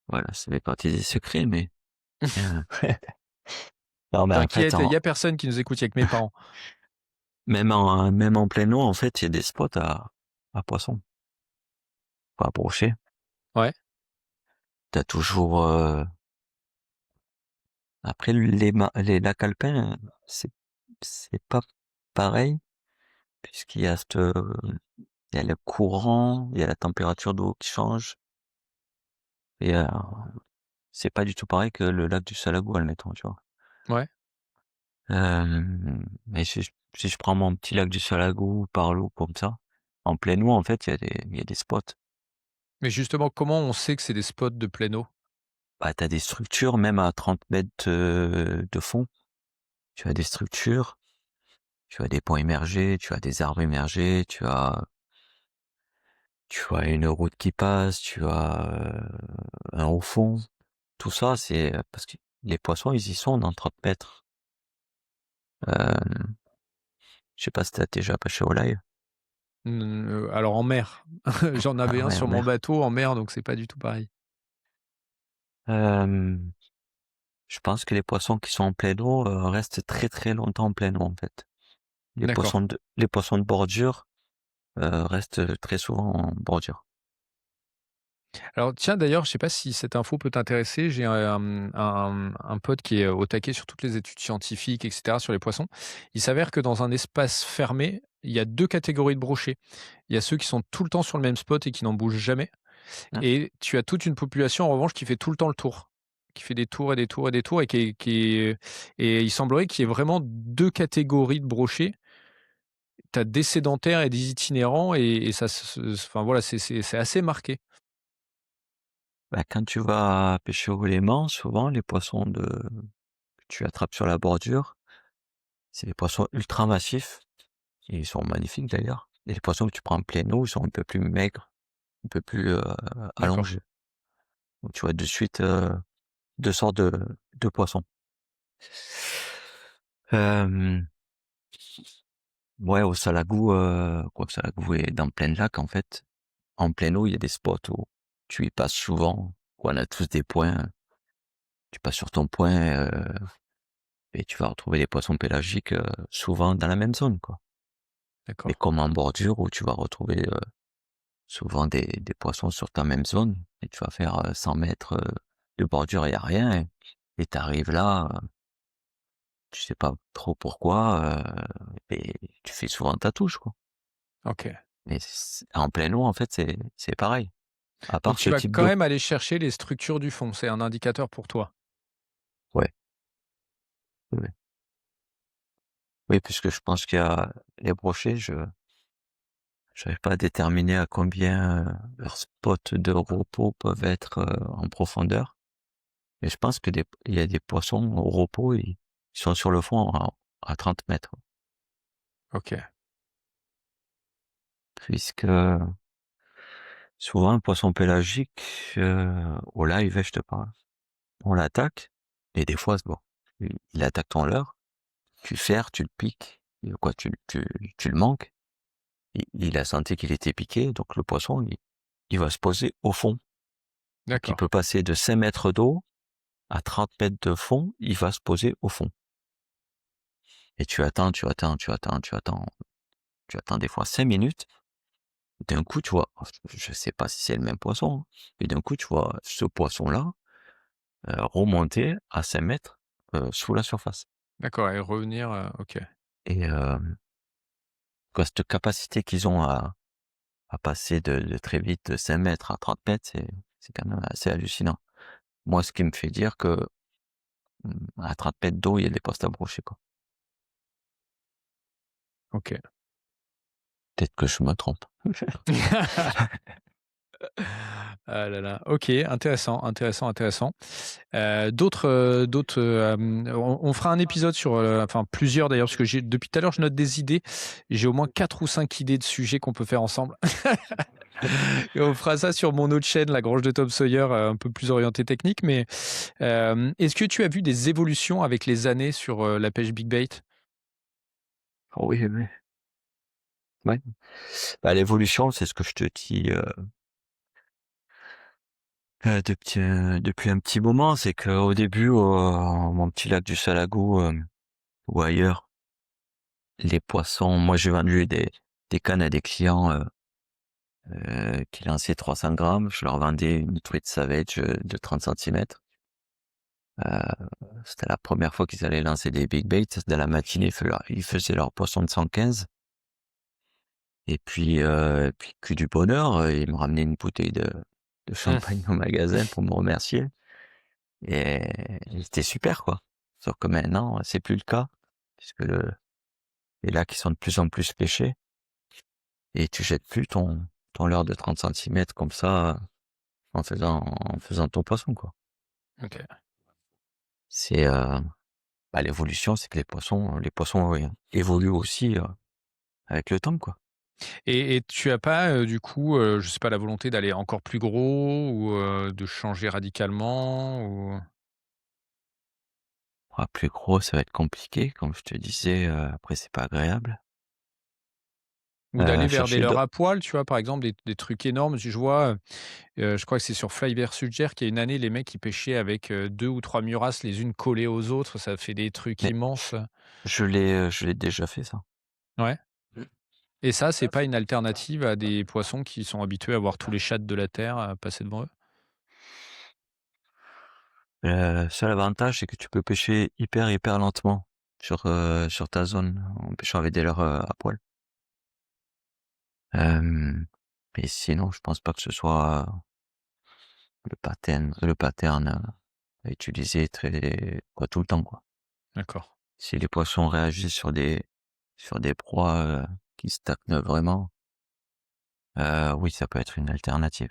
voilà, ça fait partie des secrets, mais, heu, non, mais en fait, T'inquiète, il y a personne qui nous écoute, il y a que mes parents. même en plein eau, en fait, il y a des spots à poissons, pas à brocher. Ouais. Tu as toujours, Après, les lacs alpins, c'est pas pareil, puisqu'il y a il y a le courant, il y a la température d'eau qui change, et c'est pas du tout pareil que le lac du Salagou, admettons, tu vois. Ouais. Mais si je prends mon petit lac du Salagou par l'eau comme ça, en pleine eau, en fait, il y a des spots. Mais justement, comment on sait que c'est des spots de pleine eau? Bah, t'as des structures, même à 30 mètres de fond. Tu as des structures, tu as des ponts immergés, tu as des arbres immergés, tu as une route qui passe, tu as un haut fond. Tout ça, c'est parce que les poissons, ils y sont dans 30 mètres. Euh, je sais pas si t'as déjà pêché au live. Alors en mer. J'en avais Ah un ouais, en sur mon mer. bateau en mer, donc c'est pas du tout pareil. Euh, je pense que les poissons qui sont en pleine eau restent très très longtemps en pleine eau, en fait. D'accord. Les poissons de bordure restent très souvent en bordure. Alors tiens, d'ailleurs, je sais pas si cette info peut t'intéresser. J'ai un pote qui est au taquet sur toutes les études scientifiques, et cetera, sur les poissons. Il s'avère que dans un espace fermé, il y a 2 catégories de brochets. Il y a ceux qui sont tout le temps sur le même spot et qui n'en bougent jamais, Hein. et tu as toute une population, en revanche, qui fait tout le temps le tour, qui fait des tours et des tours et des tours, et et il semblerait qu'il y ait vraiment 2 catégories de brochets. Tu as des sédentaires et des itinérants, et ça enfin voilà, c'est assez marqué. Bah, quand tu vas pêcher au Léman, souvent les poissons que tu attrapes sur la bordure, c'est des poissons ultra massifs. Et ils sont magnifiques d'ailleurs. Et les poissons que tu prends en pleine eau, ils sont un peu plus maigres, un peu plus D'accord. allongés. Donc tu vois de suite deux sortes de poissons. Euh, ouais, au Salagou, quoi que Salagou est dans plein lac en fait. En pleine eau, il y a des spots où tu y passes souvent. Où on a tous des points. Tu passes sur ton point et tu vas retrouver des poissons pélagiques souvent dans la même zone, quoi. Mais D'accord. comme en bordure où tu vas retrouver souvent des poissons sur ta même zone et tu vas faire 100 mètres de bordure, il n'y a rien et tu arrives là, tu sais pas trop pourquoi, et tu fais souvent ta touche, quoi. OK. Mais en pleine eau, en fait, c'est pareil. À Donc part tu ce vas type quand d'eau. même aller chercher les structures du fond, c'est un indicateur pour toi? Ouais, ouais, ouais. Oui, puisque je pense qu'il y a les brochets, je n'arrive pas à déterminer à combien leurs spots de repos peuvent être en profondeur. Mais je pense que il y a des poissons au repos, ils sont sur le fond à 30 mètres. OK. Puisque souvent un poisson pélagique, au live, je te parle, on l'attaque, et des fois, bon, il attaque ton leurre, tu ferres, tu le piques, et quoi, tu le manques, il a senti qu'il était piqué, donc le poisson, il va se poser au fond. Donc il D'accord. peut passer de 5 mètres d'eau à 30 mètres de fond, il va se poser au fond. Et tu attends des fois 5 minutes. D'un coup, tu vois, je sais pas si c'est le même poisson, hein, mais d'un coup, tu vois ce poisson-là remonter à 5 mètres sous la surface. D'accord, et revenir, OK. Et quoi, cette capacité qu'ils ont à passer de très vite de 5 mètres à 30 mètres, c'est quand même assez hallucinant. Moi, ce qui me fait dire que à 30 mètres d'eau, il y a des postes à brocher, quoi. OK. Peut-être que je me trompe. Ah là là. OK, intéressant, intéressant, intéressant. On fera un épisode sur, enfin plusieurs d'ailleurs, parce que j'ai depuis tout à l'heure, je note des idées. J'ai au moins 4 ou 5 idées de sujets qu'on peut faire ensemble. Et on fera ça sur mon autre chaîne, La Grange de Tom Sawyer, un peu plus orientée technique. Mais, est-ce que tu as vu des évolutions avec les années sur, la pêche big bait? Oh oui, oui. Ouais. Bah, l'évolution, c'est ce que je te dis depuis un petit moment, c'est qu'au début, mon petit lac du Salagou ou ailleurs, les poissons, moi j'ai vendu des cannes à des clients qui lançaient 300 grammes, je leur vendais une truite savage de 30 centimètres. C'était la première fois qu'ils allaient lancer des big baits. Dans la matinée, ils faisaient leur poisson de 115. Et puis que du bonheur, ils me ramenaient une bouteille de Mmh. champagne au magasin pour me remercier. Et c'était super, quoi. Sauf que maintenant, c'est plus le cas, puisque les lacs, ils sont de plus en plus pêchés. Et tu jettes plus ton leurre de 30 centimètres comme ça, en faisant ton poisson, quoi. OK. C'est, l'évolution, c'est que les poissons évoluent aussi, avec le temps, quoi. Et tu as pas, du coup, je sais pas, la volonté d'aller encore plus gros ou, de changer radicalement ou Plus gros, ça va être compliqué, comme je te disais, après c'est pas agréable. d'aller vers des Chercher leurres d'autres à poil, tu vois? Par exemple, des trucs énormes. Je vois, je crois que c'est sur Fly vs Jet qu'il y a une année, les mecs, ils pêchaient avec, 2 ou 3 murasses les unes collées aux autres. Ça fait des trucs mais immenses. je l'ai déjà fait ça. Ouais. Mmh. Et ça, c'est pas une alternative à des poissons qui sont habitués à voir tous les shad de la terre, passer devant eux? Seul avantage, c'est que tu peux pêcher hyper lentement sur ta zone, en pêchant avec des leurres, à poil. Mais sinon, je pense pas que ce soit le pattern à utiliser quoi, tout le temps, quoi. D'accord. Si les poissons réagissent sur des proies, qui stagnent vraiment, oui, ça peut être une alternative.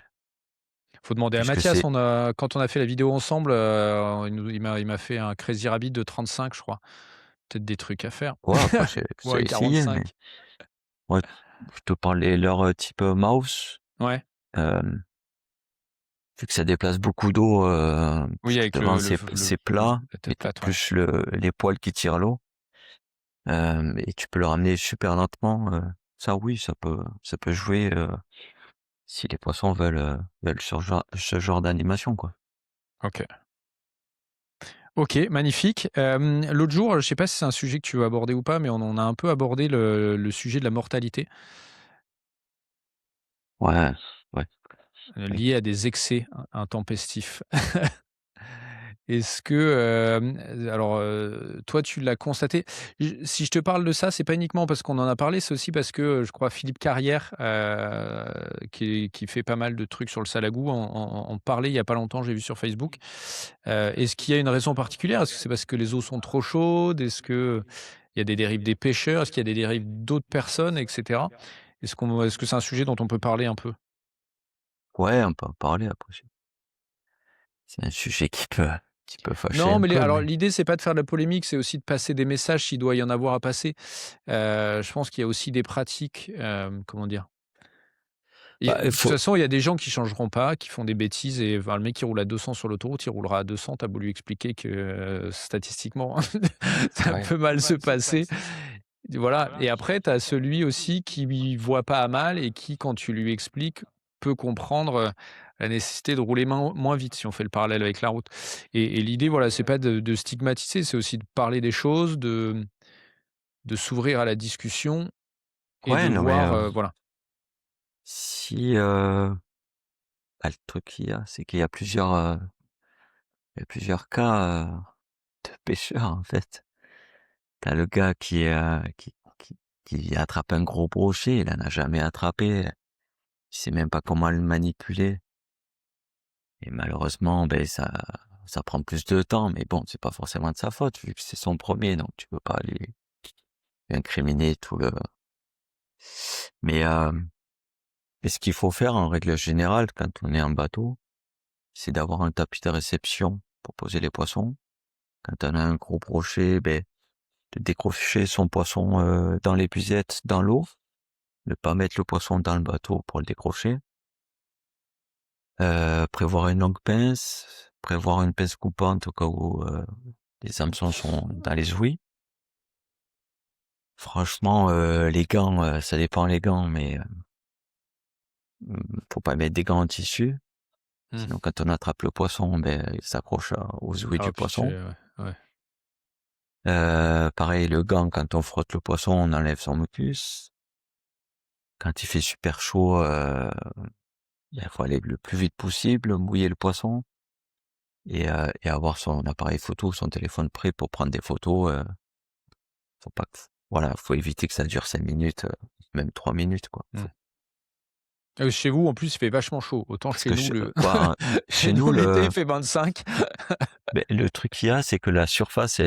Faut demander à Puisque Mathias, c'est quand on a fait la vidéo ensemble, il m'a fait un Crazy Rabbit de 35, je crois. Peut-être des trucs à faire. ouais, après Ou c'est un essayé, mais 45. moi, je te parlais leur, type, mouse, Ouais, hem, vu que ça déplace beaucoup d'eau, oui, puisque avec devant le c'est plat la et tête tu plate, ouais. plus les poils qui tirent l'eau, et tu peux le ramener super lentement, ça oui, ça peut jouer, si les poissons veulent ce genre d'animation, quoi. OK. OK, magnifique. L'autre jour, je sais pas si c'est un sujet que tu veux aborder ou pas, mais on a un peu abordé le sujet de la mortalité, Ouais, ouais, oui. lié à des excès intempestifs. Est-ce que, alors, toi, tu l'as constaté? Si je te parle de ça, c'est pas uniquement parce qu'on en a parlé, c'est aussi parce que, je crois Philippe Carrière, qui fait pas mal de trucs sur le salagou, en parlait il y a pas longtemps, j'ai vu sur Facebook. Est-ce qu'il y a une raison particulière? Est-ce que c'est parce que les eaux sont trop chaudes? Est-ce qu'il y a des dérives des pêcheurs? Est-ce qu'il y a des dérives d'autres personnes et cetera? Est-ce que c'est un sujet dont on peut parler un peu? Ouais, on peut en parler après, c'est un sujet qui peut fâcher Non, un mais peu, alors mais l'idée, c'est pas de faire de la polémique, c'est aussi de passer des messages s'il doit y en avoir à passer. Je pense qu'il y a aussi des pratiques, comment dire? De il toute faut façon, il y a des gens qui changeront pas, qui font des bêtises et enfin, le mec qui roule à 200 sur l'autoroute, il roulera à 200. Tu as beau lui expliquer que, statistiquement, ça ouais, peut mal se passer. Voilà, et après tu as celui aussi qui voit pas à mal et qui, quand tu lui expliques, peut comprendre, la nécessité de rouler moins vite, si on fait le parallèle avec la route. Et l'idée, voilà, c'est pas de stigmatiser, c'est aussi de parler des choses, de s'ouvrir à la discussion et de ouais, non, mais, voir, voilà. si, le truc qu'il y a, c'est qu'il y a plusieurs cas, de pêcheurs, en fait. T'as le gars qui attrape un gros brochet, il en a jamais attrapé, il sait même pas comment le manipuler et malheureusement, ça prend plus de temps, mais bon, c'est pas forcément de sa faute vu que c'est son premier, donc tu peux pas lui incriminer tout le mais, et ce qu'il faut faire en règle générale quand on est en bateau, c'est d'avoir un tapis de réception pour poser les poissons. Quand on a un gros brochet, de décrocher son poisson, dans l'épuisette, dans l'eau, ne pas mettre le poisson dans le bateau pour le décrocher. Prévoir une longue pince, prévoir une pince coupante au cas où, les hameçons sont dans les ouïes. Franchement, les gants, ça dépend les gants, mais, faut pas mettre des gants en tissu. Mmh. Sinon quand on attrape le poisson, il s'accroche aux ouïes Ah du puis tu poisson. ouais, ouais. Pareil, le gant, quand on frotte le poisson, on enlève son mucus. Quand il fait super chaud, il faut aller le plus vite possible, mouiller le poisson. et avoir son appareil photo, son téléphone prêt pour prendre des photos. Faut pas que voilà, faut éviter que ça dure 5 minutes, même 3 minutes, quoi. Mmh. Chez vous, en plus, il fait vachement chaud. Autant Parce chez que nous, le bah, chez chez nous, nous, l'été, il fait 25. le truc qu'il y a, c'est que la surface,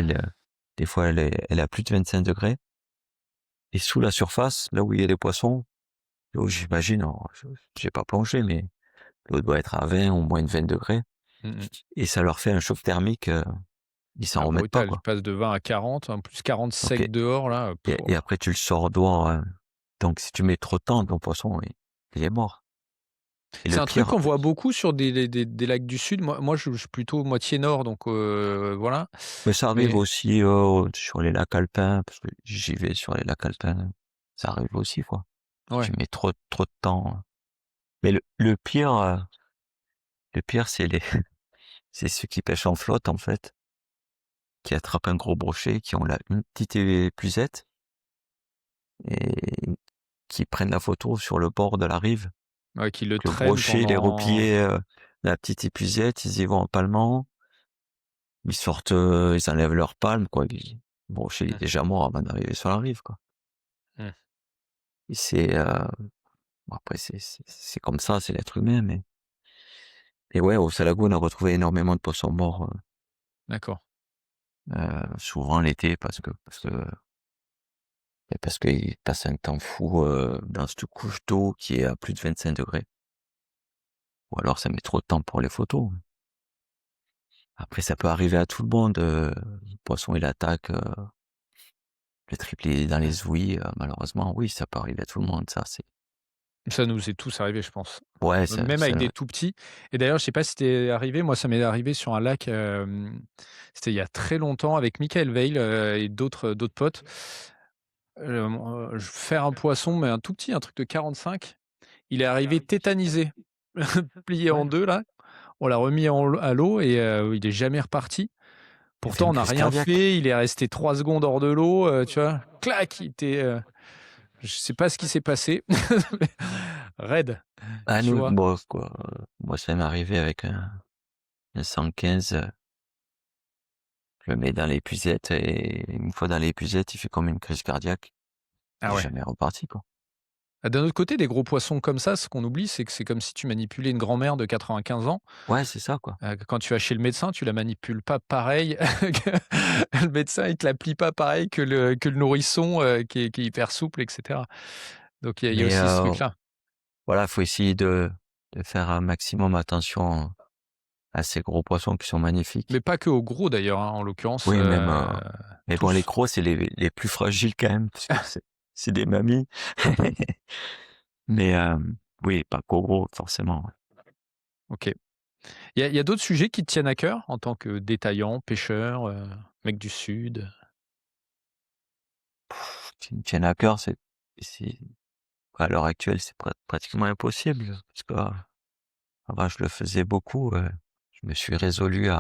des fois, elle est à plus de 25 degrés. Et sous la surface, là où il y a les poissons, l'eau, j'imagine, j'ai pas plongé, mais l'eau doit être à 20 ou moins de 20 degrés. Mmh mh. Et ça leur fait un choc thermique, ils s'en Ah remettent pas, brutal, je quoi. passe de 20 à 40, en plus 40 Donc, sec dehors là, et après, tu le sors dehors. Donc, si tu mets trop de temps, ton poisson, il est mort. Et C'est le un truc pire, qu'on voit beaucoup sur des lacs du sud. Moi, je suis plutôt moitié nord, donc voilà. mais ça arrive Mais aussi sur les lacs alpins, parce que j'y vais sur les lacs alpins. Ça arrive aussi, quoi. Si tu ouais, mets trop de temps. Mais le pire, c'est ceux qui pêchent en flotte, en fait, qui attrapent un gros brochet, qui ont là une petite épuisette et qui prennent la photo sur le bord de la rive. ouais, qui le Le traînent brochet, il est pendant replié, la petite épuisette, ils y vont en palmant, ils sortent, ils enlèvent leur palme, quoi. Le brochet, il est mmh, déjà mort avant d'arriver sur la rive, quoi. mmh, Et bon, après, c'est comme ça, c'est l'être humain, mais. Et ouais, au Salago, on a retrouvé énormément de poissons morts, d'accord. souvent l'été, parce qu'ils passent un temps fou dans cette couche d'eau qui est à plus de 25 degrés. Ou alors ça met trop de temps pour les photos. Après, ça peut arriver à tout le monde. Le poisson, il attaque le triplé dans Mmh. les ouïes. Malheureusement, oui, ça peut arriver à tout le monde. Ça, c'est. Ça nous est tous arrivé, je pense. Ouais, Même avec des tout petits. Et d'ailleurs, je sais pas si c'était arrivé, moi ça m'est arrivé sur un lac, c'était il y a très longtemps avec Michael Veil, et d'autres potes. Faire un poisson, mais un tout petit, un truc de 45. Il est arrivé tétanisé, plié en 2 là. On l'a remis à l'eau et il est jamais reparti. Il fait Pourtant, une on n'a crise rien cardiaque. fait, il est resté 3 secondes hors de l'eau, tu vois? Clac! Il était, je sais pas ce qui s'est passé. Raide, Ah, tu nous, vois? bon, quoi, moi, ça m'est arrivé avec un 115. Je le mets dans l'épuisette et une fois dans l'épuisette, il fait comme une crise cardiaque. Il Ah est ouais. jamais reparti, quoi. Ah, d'un autre côté, des gros poissons comme ça, ce qu'on oublie, c'est que c'est comme si tu manipulais une grand-mère de 95 ans. Ouais, c'est ça, quoi. Quand tu vas chez le médecin, tu la manipules pas pareil que le médecin, il te la plie pas pareil que le nourrisson, qui est hyper souple et cetera. Donc il y a Mais aussi ce truc-là. voilà, faut essayer de faire un maximum attention à ces gros poissons qui sont Mais magnifiques. pas que aux gros d'ailleurs, hein, en l'occurrence, Oui, même. Mais bon, les tous. crocs, c'est les plus fragiles quand même, parce que c'est des mamies. Mais oui, pas qu'aux gros, forcément. Ouais. OK. Il y a d'autres sujets qui te tiennent à cœur en tant que détaillant, pêcheur, mec du sud? Qui me tiennent à cœur, à l'heure actuelle, c'est pratiquement impossible. Parce que avant, je le faisais beaucoup. Je me suis résolu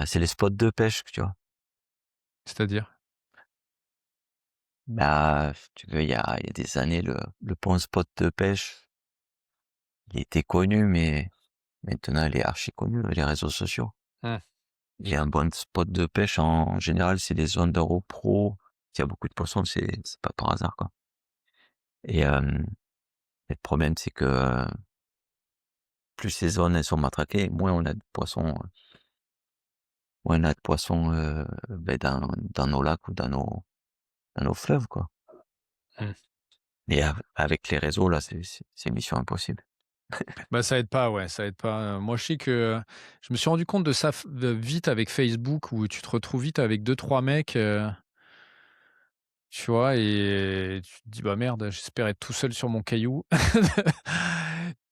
c'est les spots de pêche, tu vois. C'est-à-dire? Bah, si tu veux, il y a des années, le point spot de pêche, il était connu, mais maintenant, il est archi connu, les réseaux sociaux. Mmh. Il y a un bon spot de pêche, en général, c'est des zones d'euro pro. Il y a beaucoup de poissons, c'est pas par hasard, quoi. Et le problème, c'est que plus ces zones elles sont matraquées, moins on a de poissons, ben, dans nos lacs ou dans nos fleuves, quoi. Mmh. Et avec les réseaux, là, c'est mission impossible. Bah, ça aide pas, ouais, ça aide pas. Moi, je sais que je me suis rendu compte de ça vite avec Facebook où tu te retrouves vite avec deux trois mecs, tu vois? Et tu te dis: «Bah, merde, j'espère être tout seul sur mon caillou».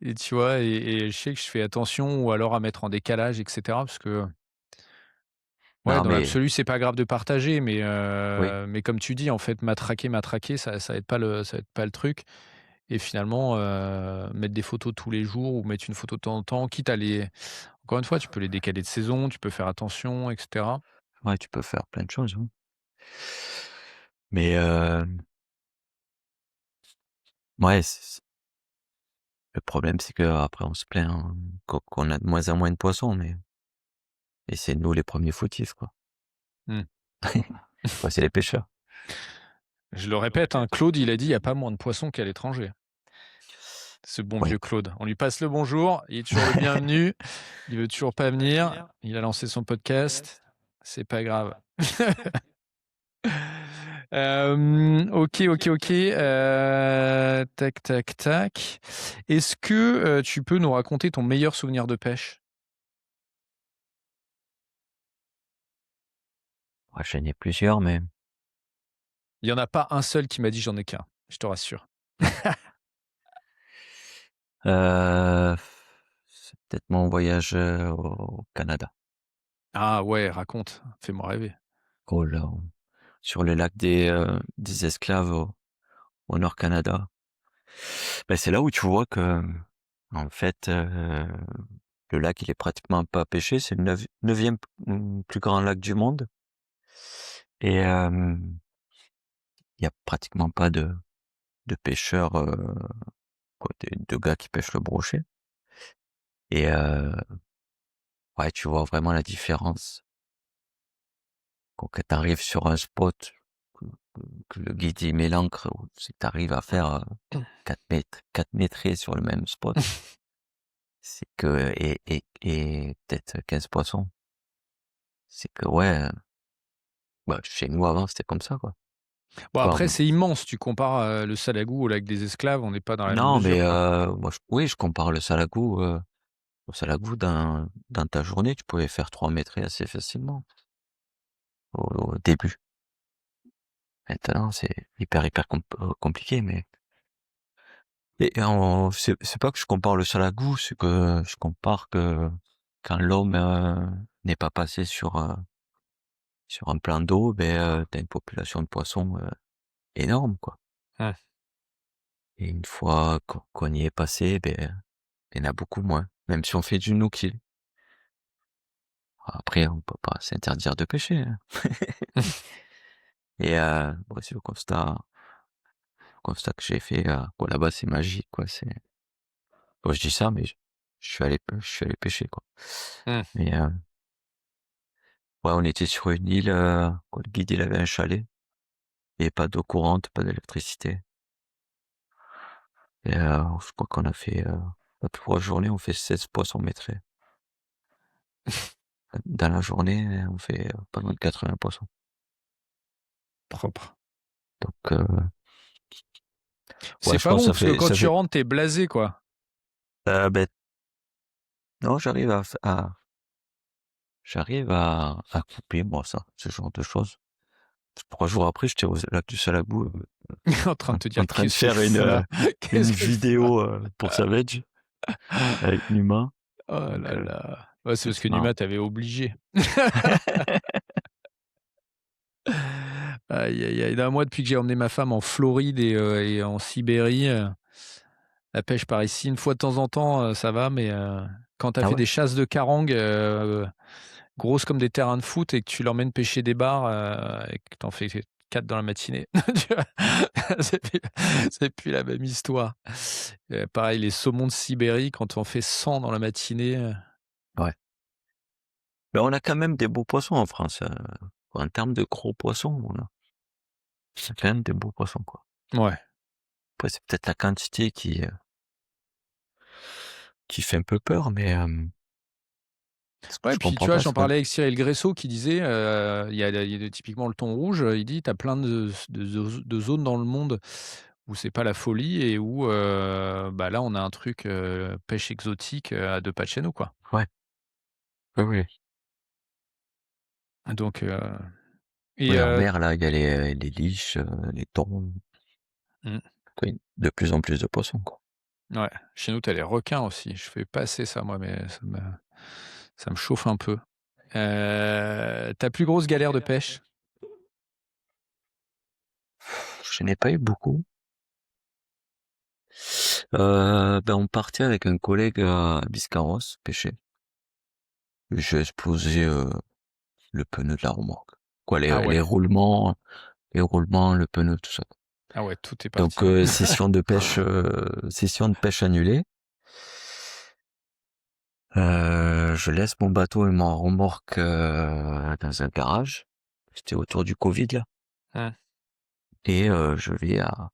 Et tu vois? Et je sais que je fais attention ou alors à mettre en décalage et cetera parce que, ouais, Non, dans mais l'absolu, c'est pas grave de partager oui, mais comme tu dis, en fait, matraquer, ça aide pas le truc. Et finalement, mettre des photos tous les jours ou mettre une photo de temps en temps, quitte à les encore une fois, tu peux les décaler de saison, tu peux faire attention et cetera. ouais, tu peux faire plein de choses, oui. Mais ouais, Le problème, c'est qu'après, on se plaint qu'on a de moins en moins de poissons, et c'est nous les premiers fautifs, quoi. Hmm. Enfin, c'est les pêcheurs. Je le répète, hein, Claude, il a dit il n'y a pas moins de poissons qu'à l'étranger. Ce bon Oui. vieux Claude. On lui passe le bonjour, il est toujours le bienvenu, il veut toujours pas venir, il a lancé son podcast, c'est pas grave. Ok. Tac, tac, tac. Est-ce que tu peux nous raconter ton meilleur souvenir de pêche? Ouais, j'en ai plusieurs, mais Il n'y en a pas un seul qui m'a dit j'en ai qu'un, je te rassure. c'est peut-être mon voyage au Canada. Ah ouais, raconte, fais-moi rêver. Oh là, sur le lac des Esclaves au Nord Canada. Ben, c'est là où tu vois que, en fait, le lac, il est pratiquement pas pêché. C'est le neuvième plus grand lac du monde. Et il y a pratiquement pas de pêcheurs, quoi, de gars qui pêchent le brochet. Et ouais, tu vois vraiment la différence. Quand tu arrives sur un spot, que le guide il met l'encre, c'est que tu arrives à faire 4 mètres sur le même spot. C'est que, et peut-être 15 poissons. C'est que, ouais, bah, chez nous avant, c'était comme ça, quoi. Bon, Quoi, après, c'est immense. Tu compares le Salagou au lac des Esclaves, on n'est pas dans la même non, mais mesure, quoi. moi, oui, je compare le Salagou. Au Salagou, dans ta journée, tu pouvais faire 3 mètres assez facilement au début. Maintenant, c'est hyper compliqué, mais c'est pas que je compare le Salagou, c'est que je compare que quand l'homme n'est pas passé sur un plan d'eau, t'as une population de poissons énorme, quoi. Ouais. Et une fois qu'on y est passé, il y en a beaucoup moins, même si on fait du no-kill. Après, on peut pas s'interdire de pêcher, hein. Et bon, c'est le constat que j'ai fait, quoi, là-bas, c'est magique, quoi. Bon, je dis ça, mais je suis allé pêcher, quoi. Mais ouais, on était sur une île, quoi, le guide, il avait un chalet. Il n'y avait pas d'eau courante, pas d'électricité. Et je crois qu'on a fait, la 3 journées, on fait 16 poissons mètrés. Dans la journée, on fait pas loin de 80 poissons. Propre. Donc, ouais, C'est je pas pense bon, que parce que quand tu rentres, t'es blasé, quoi. ben, non, j'arrive à couper, moi, ce genre de choses. 3 jours après, j'étais au lac du Salagou, En train de te dire, en train de qu'est-ce que je faire fous là? une Qu'est-ce que je fous là? vidéo pour Savage avec Numa. Oh Donc, là là. Ouais, c'est parce que c'est marrant. Numa t'avait obligé. Aïe, aïe, aïe. Non, moi, depuis que j'ai emmené ma femme en Floride et en Sibérie, la pêche par ici, une fois de temps en temps, ça va, mais quand tu as Ah fait ouais? des chasses de carangues grosses comme des terrains de foot et que tu l'emmènes pêcher des bars et que tu en fais 4 dans la matinée, tu vois, c'est plus la même histoire. Pareil, les saumons de Sibérie, quand on fait 100 dans la matinée. Ouais. Mais on a quand même des beaux poissons en France. En termes de gros poissons, on a quand même des beaux poissons, quoi. Ouais. Après, c'est peut-être la quantité qui fait un peu peur, mais Ouais, je puis comprends tu vois, pas. j'en parlais avec Cyril Gresso qui disait, il y a typiquement le thon rouge, il dit: «Tu as plein de zones dans le monde où c'est pas la folie et où, bah, là, on a un truc, pêche exotique, à 2 pas de chez nous, quoi». Ouais, oui, oui. Donc et Oui, en mer, là, il y a les liches, les thons, mmh, oui, de plus en plus de poissons, quoi. ouais, chez nous, tu as les requins aussi. Je fais pas assez ça, moi, mais ça me chauffe un peu. Ta plus grosse galère de pêche? Je n'ai pas eu beaucoup. On partait avec un collègue à Biscarrosse pêcher. J'ai explosé le pneu de la remorque. Quoi, Ah les ouais. roulements, le pneu, tout ça. Ah ouais, tout est Donc parti, ouais. session de pêche annulée. Je laisse mon bateau et mon remorque dans un garage. C'était autour du Covid là. Mmh. Et je vais à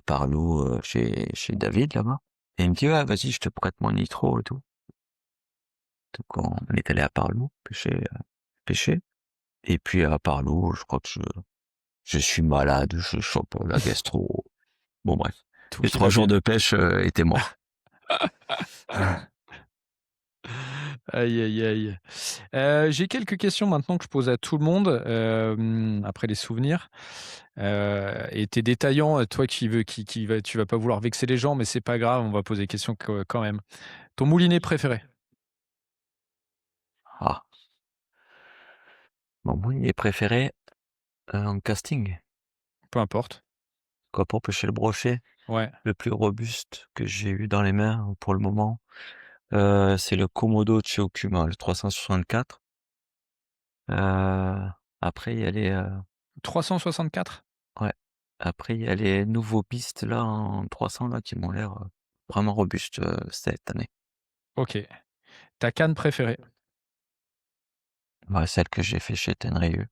Parlou chez David là-bas. Et il me dit ouais vas-y je te prête mon nitro et tout. Donc on est allé à Parlou pêcher. Et puis à Parlou je crois que je suis malade, je chope la gastro. Bon bref, Tout les qui 3 va jours bien. de pêche étaient morts. Aïe, aïe, aïe. J'ai quelques questions maintenant que je pose à tout le monde, après les souvenirs. Et tu es détaillant, toi tu vas pas vouloir vexer les gens, mais c'est pas grave, on va poser des questions quand même. Ton moulinet préféré? Ah, mon moulinet préféré en casting. Peu importe. Quoi pour pêcher le brochet? Ouais. Le plus robuste que j'ai eu dans les mains pour le moment, c'est le Komodo Chiokuma, le 364. Après il y a les 364? ouais, après il y a les nouveaux pistes là en 300 là qui m'ont l'air vraiment robustes cette année. OK. Ta canne préférée? Ouais, celle que j'ai fait chez Tenryu.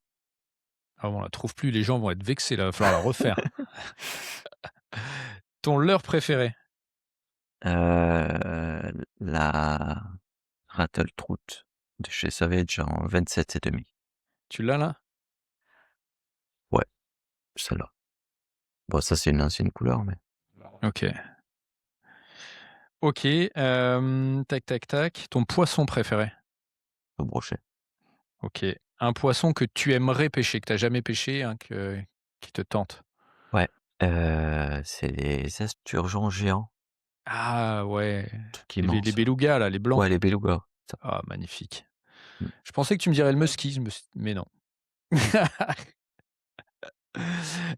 Ah bon, on la trouve plus, les gens vont être vexés là, va falloir la refaire. Ton leurre préféré? La Rattletrout de chez Savage en 27,5. Tu l'as là? Ouais, celle-là. Bon, ça c'est une ancienne couleur, mais OK. OK, tac, tac, tac. Ton poisson préféré? au brochet. OK. Un poisson que tu aimerais pêcher, que tu as jamais pêché, hein, qui te tente? Ouais, c'est les esturgeons géants, Ah ouais, truc les immense. belugas là, les blancs? Ouais, les belugas. Ça. Ah magnifique. Mmh. Je pensais que tu me dirais le musky, mais non.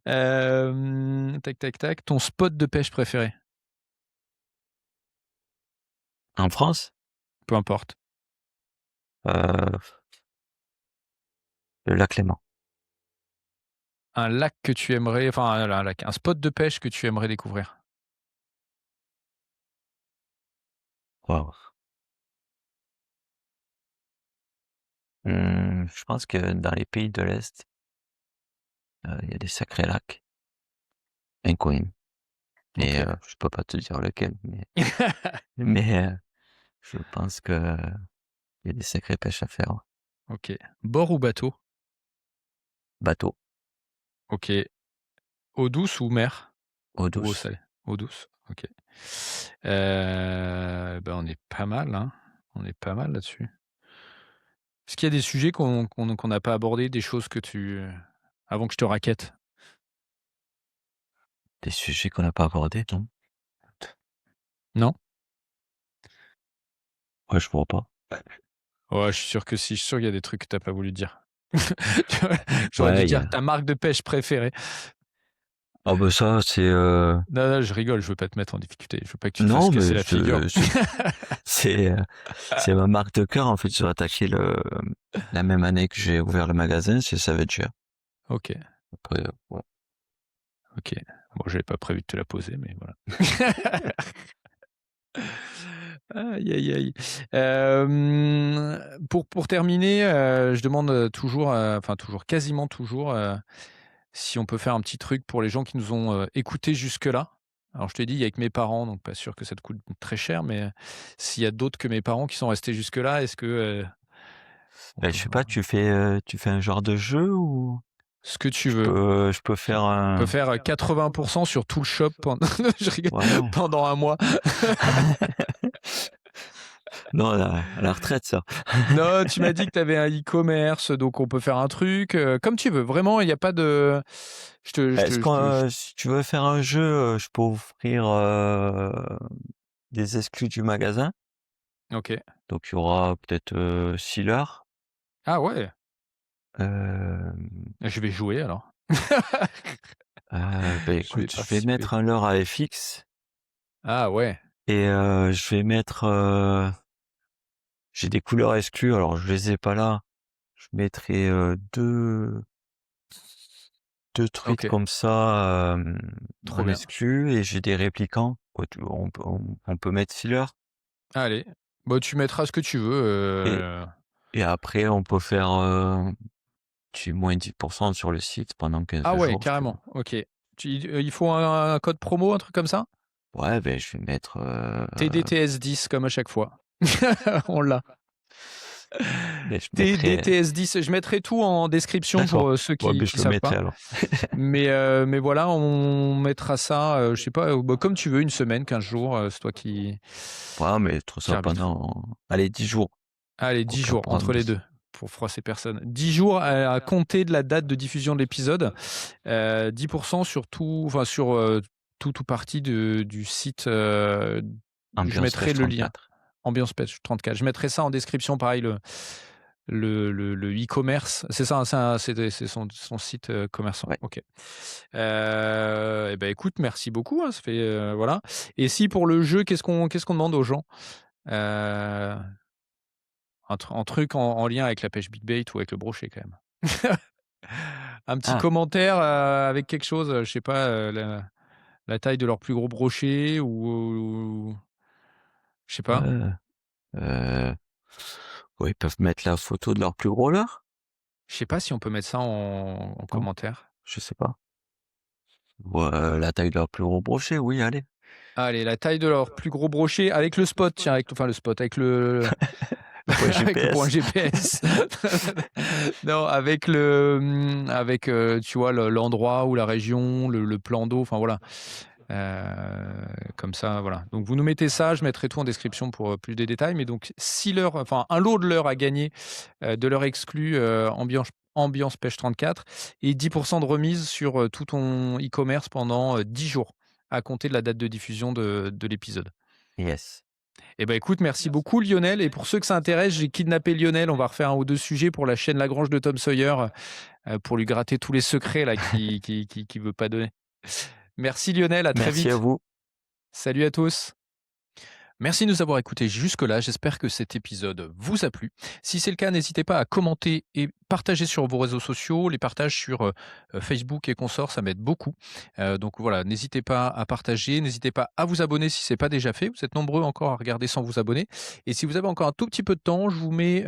Tac, tac, tac. Ton spot de pêche préféré? En France, Peu importe. le lac Léman. Un lac que tu aimerais enfin un lac, un spot de pêche que tu aimerais découvrir? Waouh. Je pense que dans les pays de l'Est, il y a des sacrés lacs inconnus. Mais OK. je peux pas te dire lequel. Mais je pense que il y a des sacrées pêches à faire. Ouais. OK. Bord ou bateau? Bateau, OK. Eau douce ou mer? eau Ou eau douce. salée? Eau douce, OK. On est pas mal, hein. On est pas mal là-dessus. Est-ce qu'il y a des sujets qu'on n'a pas abordés, des choses que tu, avant que je te raquette? Des sujets qu'on n'a pas abordés, non? Non? Ouais, je vois pas. Ouais, je suis sûr que si, je suis sûr qu'il y a des trucs que tu as pas voulu dire. J'aurais dû Ouais, il y dire a. ta marque de pêche préférée. Ah bah ça, c'est. Non, non, je rigole, je veux pas te mettre en difficulté. Je veux pas que tu te fasses Non, casser mais la figure. c'est c'est ma marque de cœur en fait. J'ai attaqué la même année que j'ai ouvert le magasin, c'est Savage. OK, Après, ouais. OK. Bon, j'avais pas prévu de te la poser, mais voilà. Aïe, aïe, aïe. Pour terminer, je demande, toujours, enfin toujours, quasiment toujours, si on peut faire un petit truc pour les gens qui nous ont, écoutés jusque-là. Alors je te dis, il y a que mes parents, donc pas sûr que ça te coûte très cher, mais, s'il y a d'autres que mes parents qui sont restés jusque-là, est-ce que, on Ben, peut je sais pas, tu fais un genre de jeu ou ce que tu veux. je peux On faire peut un. faire, 80 sur tout le shop pendant je rigole, Ouais. pendant 1 mois. Non, à la retraite ça. Non, tu m'as dit que tu avais un e-commerce, donc on peut faire un truc, comme tu veux. Vraiment, il y a pas de Est-ce que si tu veux faire un jeu, je peux offrir des exclus du magasin. OK. Donc il y aura peut-être Sealer. Ah ouais, Euh, je vais jouer alors. bah Je vais écoute, je vais participer. mettre un leurre à FX Ah ouais, et je vais mettre. J'ai des couleurs exclues, alors je les ai pas là. Je mettrai deux truites OK, comme ça trop en bien. exclu et j'ai des réplicants. Ouais, on peut mettre Sealer. Allez, Bah, tu mettras ce que tu veux, Et et après on peut faire, du moins 10% sur le site pendant 15 ah ouais, jours si tu veux. carrément, OK. Il faut un code promo, un truc comme ça? Ouais, beh, je vais mettre, TDTS10 comme à chaque fois. On l'a. beh, je mettrai TDTS10, je mettrai tout en description pour, d'accord. ceux Ouais, beh, qui je le savent pas. mettrai alors. Mais voilà, on mettra ça, je sais pas, bah, comme tu veux, une semaine, 15 jours, c'est toi Ouais, mais trop qui ça arbitres. pendant allez 10 jours, Allez, au 10 cas jours pour entre les ambiance. 2 pour froisser personne. 10 jours à compter de la date de diffusion de l'épisode, 10% sur tout, enfin sur, tout ou partie du site, je Ambiance mettrai pêche le lien. 34. Ambiance Page 34. Je mettrai ça en description, pareil, le e-commerce. C'est ça, hein, c'est son site, commerçant. Ouais. OK. Et ben, écoute, merci beaucoup, hein, ça fait, voilà. Et si pour le jeu, qu'est-ce qu'on demande aux gens? Heu, un truc en lien avec la pêche big bait ou avec le brochet quand même. Un petit Ah, commentaire, avec quelque chose, je sais pas, la taille de leur plus gros brochet ou je sais pas. heu, heu, ouais, ils peuvent mettre la photo de leur plus gros leurre? Je sais pas si on peut mettre ça en Non? commentaire. Je sais pas. Ou, la taille de leur plus gros brochet, oui, allez. Allez, la taille de leur plus gros brochet avec le spot, tiens, enfin le spot, avec le Le point avec le point GPS. GPS. Non, avec avec, tu vois, l'endroit ou la région, le plan d'eau, enfin voilà. Comme ça, voilà. Donc vous nous mettez ça, je mettrai tout en description pour, plus de détails. Mais donc 6 leurres, enfin un lot de leurres à gagner, de leurres exclus, Ambiance Pêche 34 et 10 de remise sur, tout ton e-commerce pendant, 10 jours, à compter de la date de diffusion de l'épisode. Yes. Eh ben, écoute, merci beaucoup Lionel, et pour ceux que ça intéresse, j'ai kidnappé Lionel. On va refaire un ou 2 sujets pour la chaîne Lagrange de Tom Sawyer, pour lui gratter tous les secrets là qui veut pas donner. Merci Lionel, à très Merci à vite. vous. Salut à tous. Merci de nous avoir écoutés jusque-là. J'espère que cet épisode vous a plu. Si c'est le cas, n'hésitez pas à commenter et partager sur vos réseaux sociaux. Les partages sur Facebook et consorts, ça m'aide beaucoup. Donc voilà, n'hésitez pas à partager. N'hésitez pas à vous abonner si ce n'est pas déjà fait. Vous êtes nombreux encore à regarder sans vous abonner. Et si vous avez encore un tout petit peu de temps, je vous mets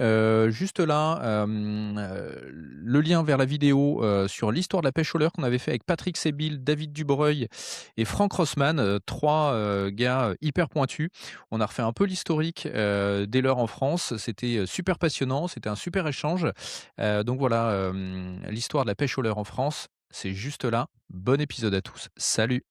juste là le lien vers la vidéo sur l'histoire de la pêche au leurre qu'on avait fait avec Patrick Sébil, David Dubreuil et Franck Rossmann, trois gars hyper pointus. On a refait un peu l'historique des leurres en France. C'était super passionnant, c'était un super échange. Donc voilà, l'histoire de la pêche au leurre en France, c'est juste là. Bon épisode à tous. Salut!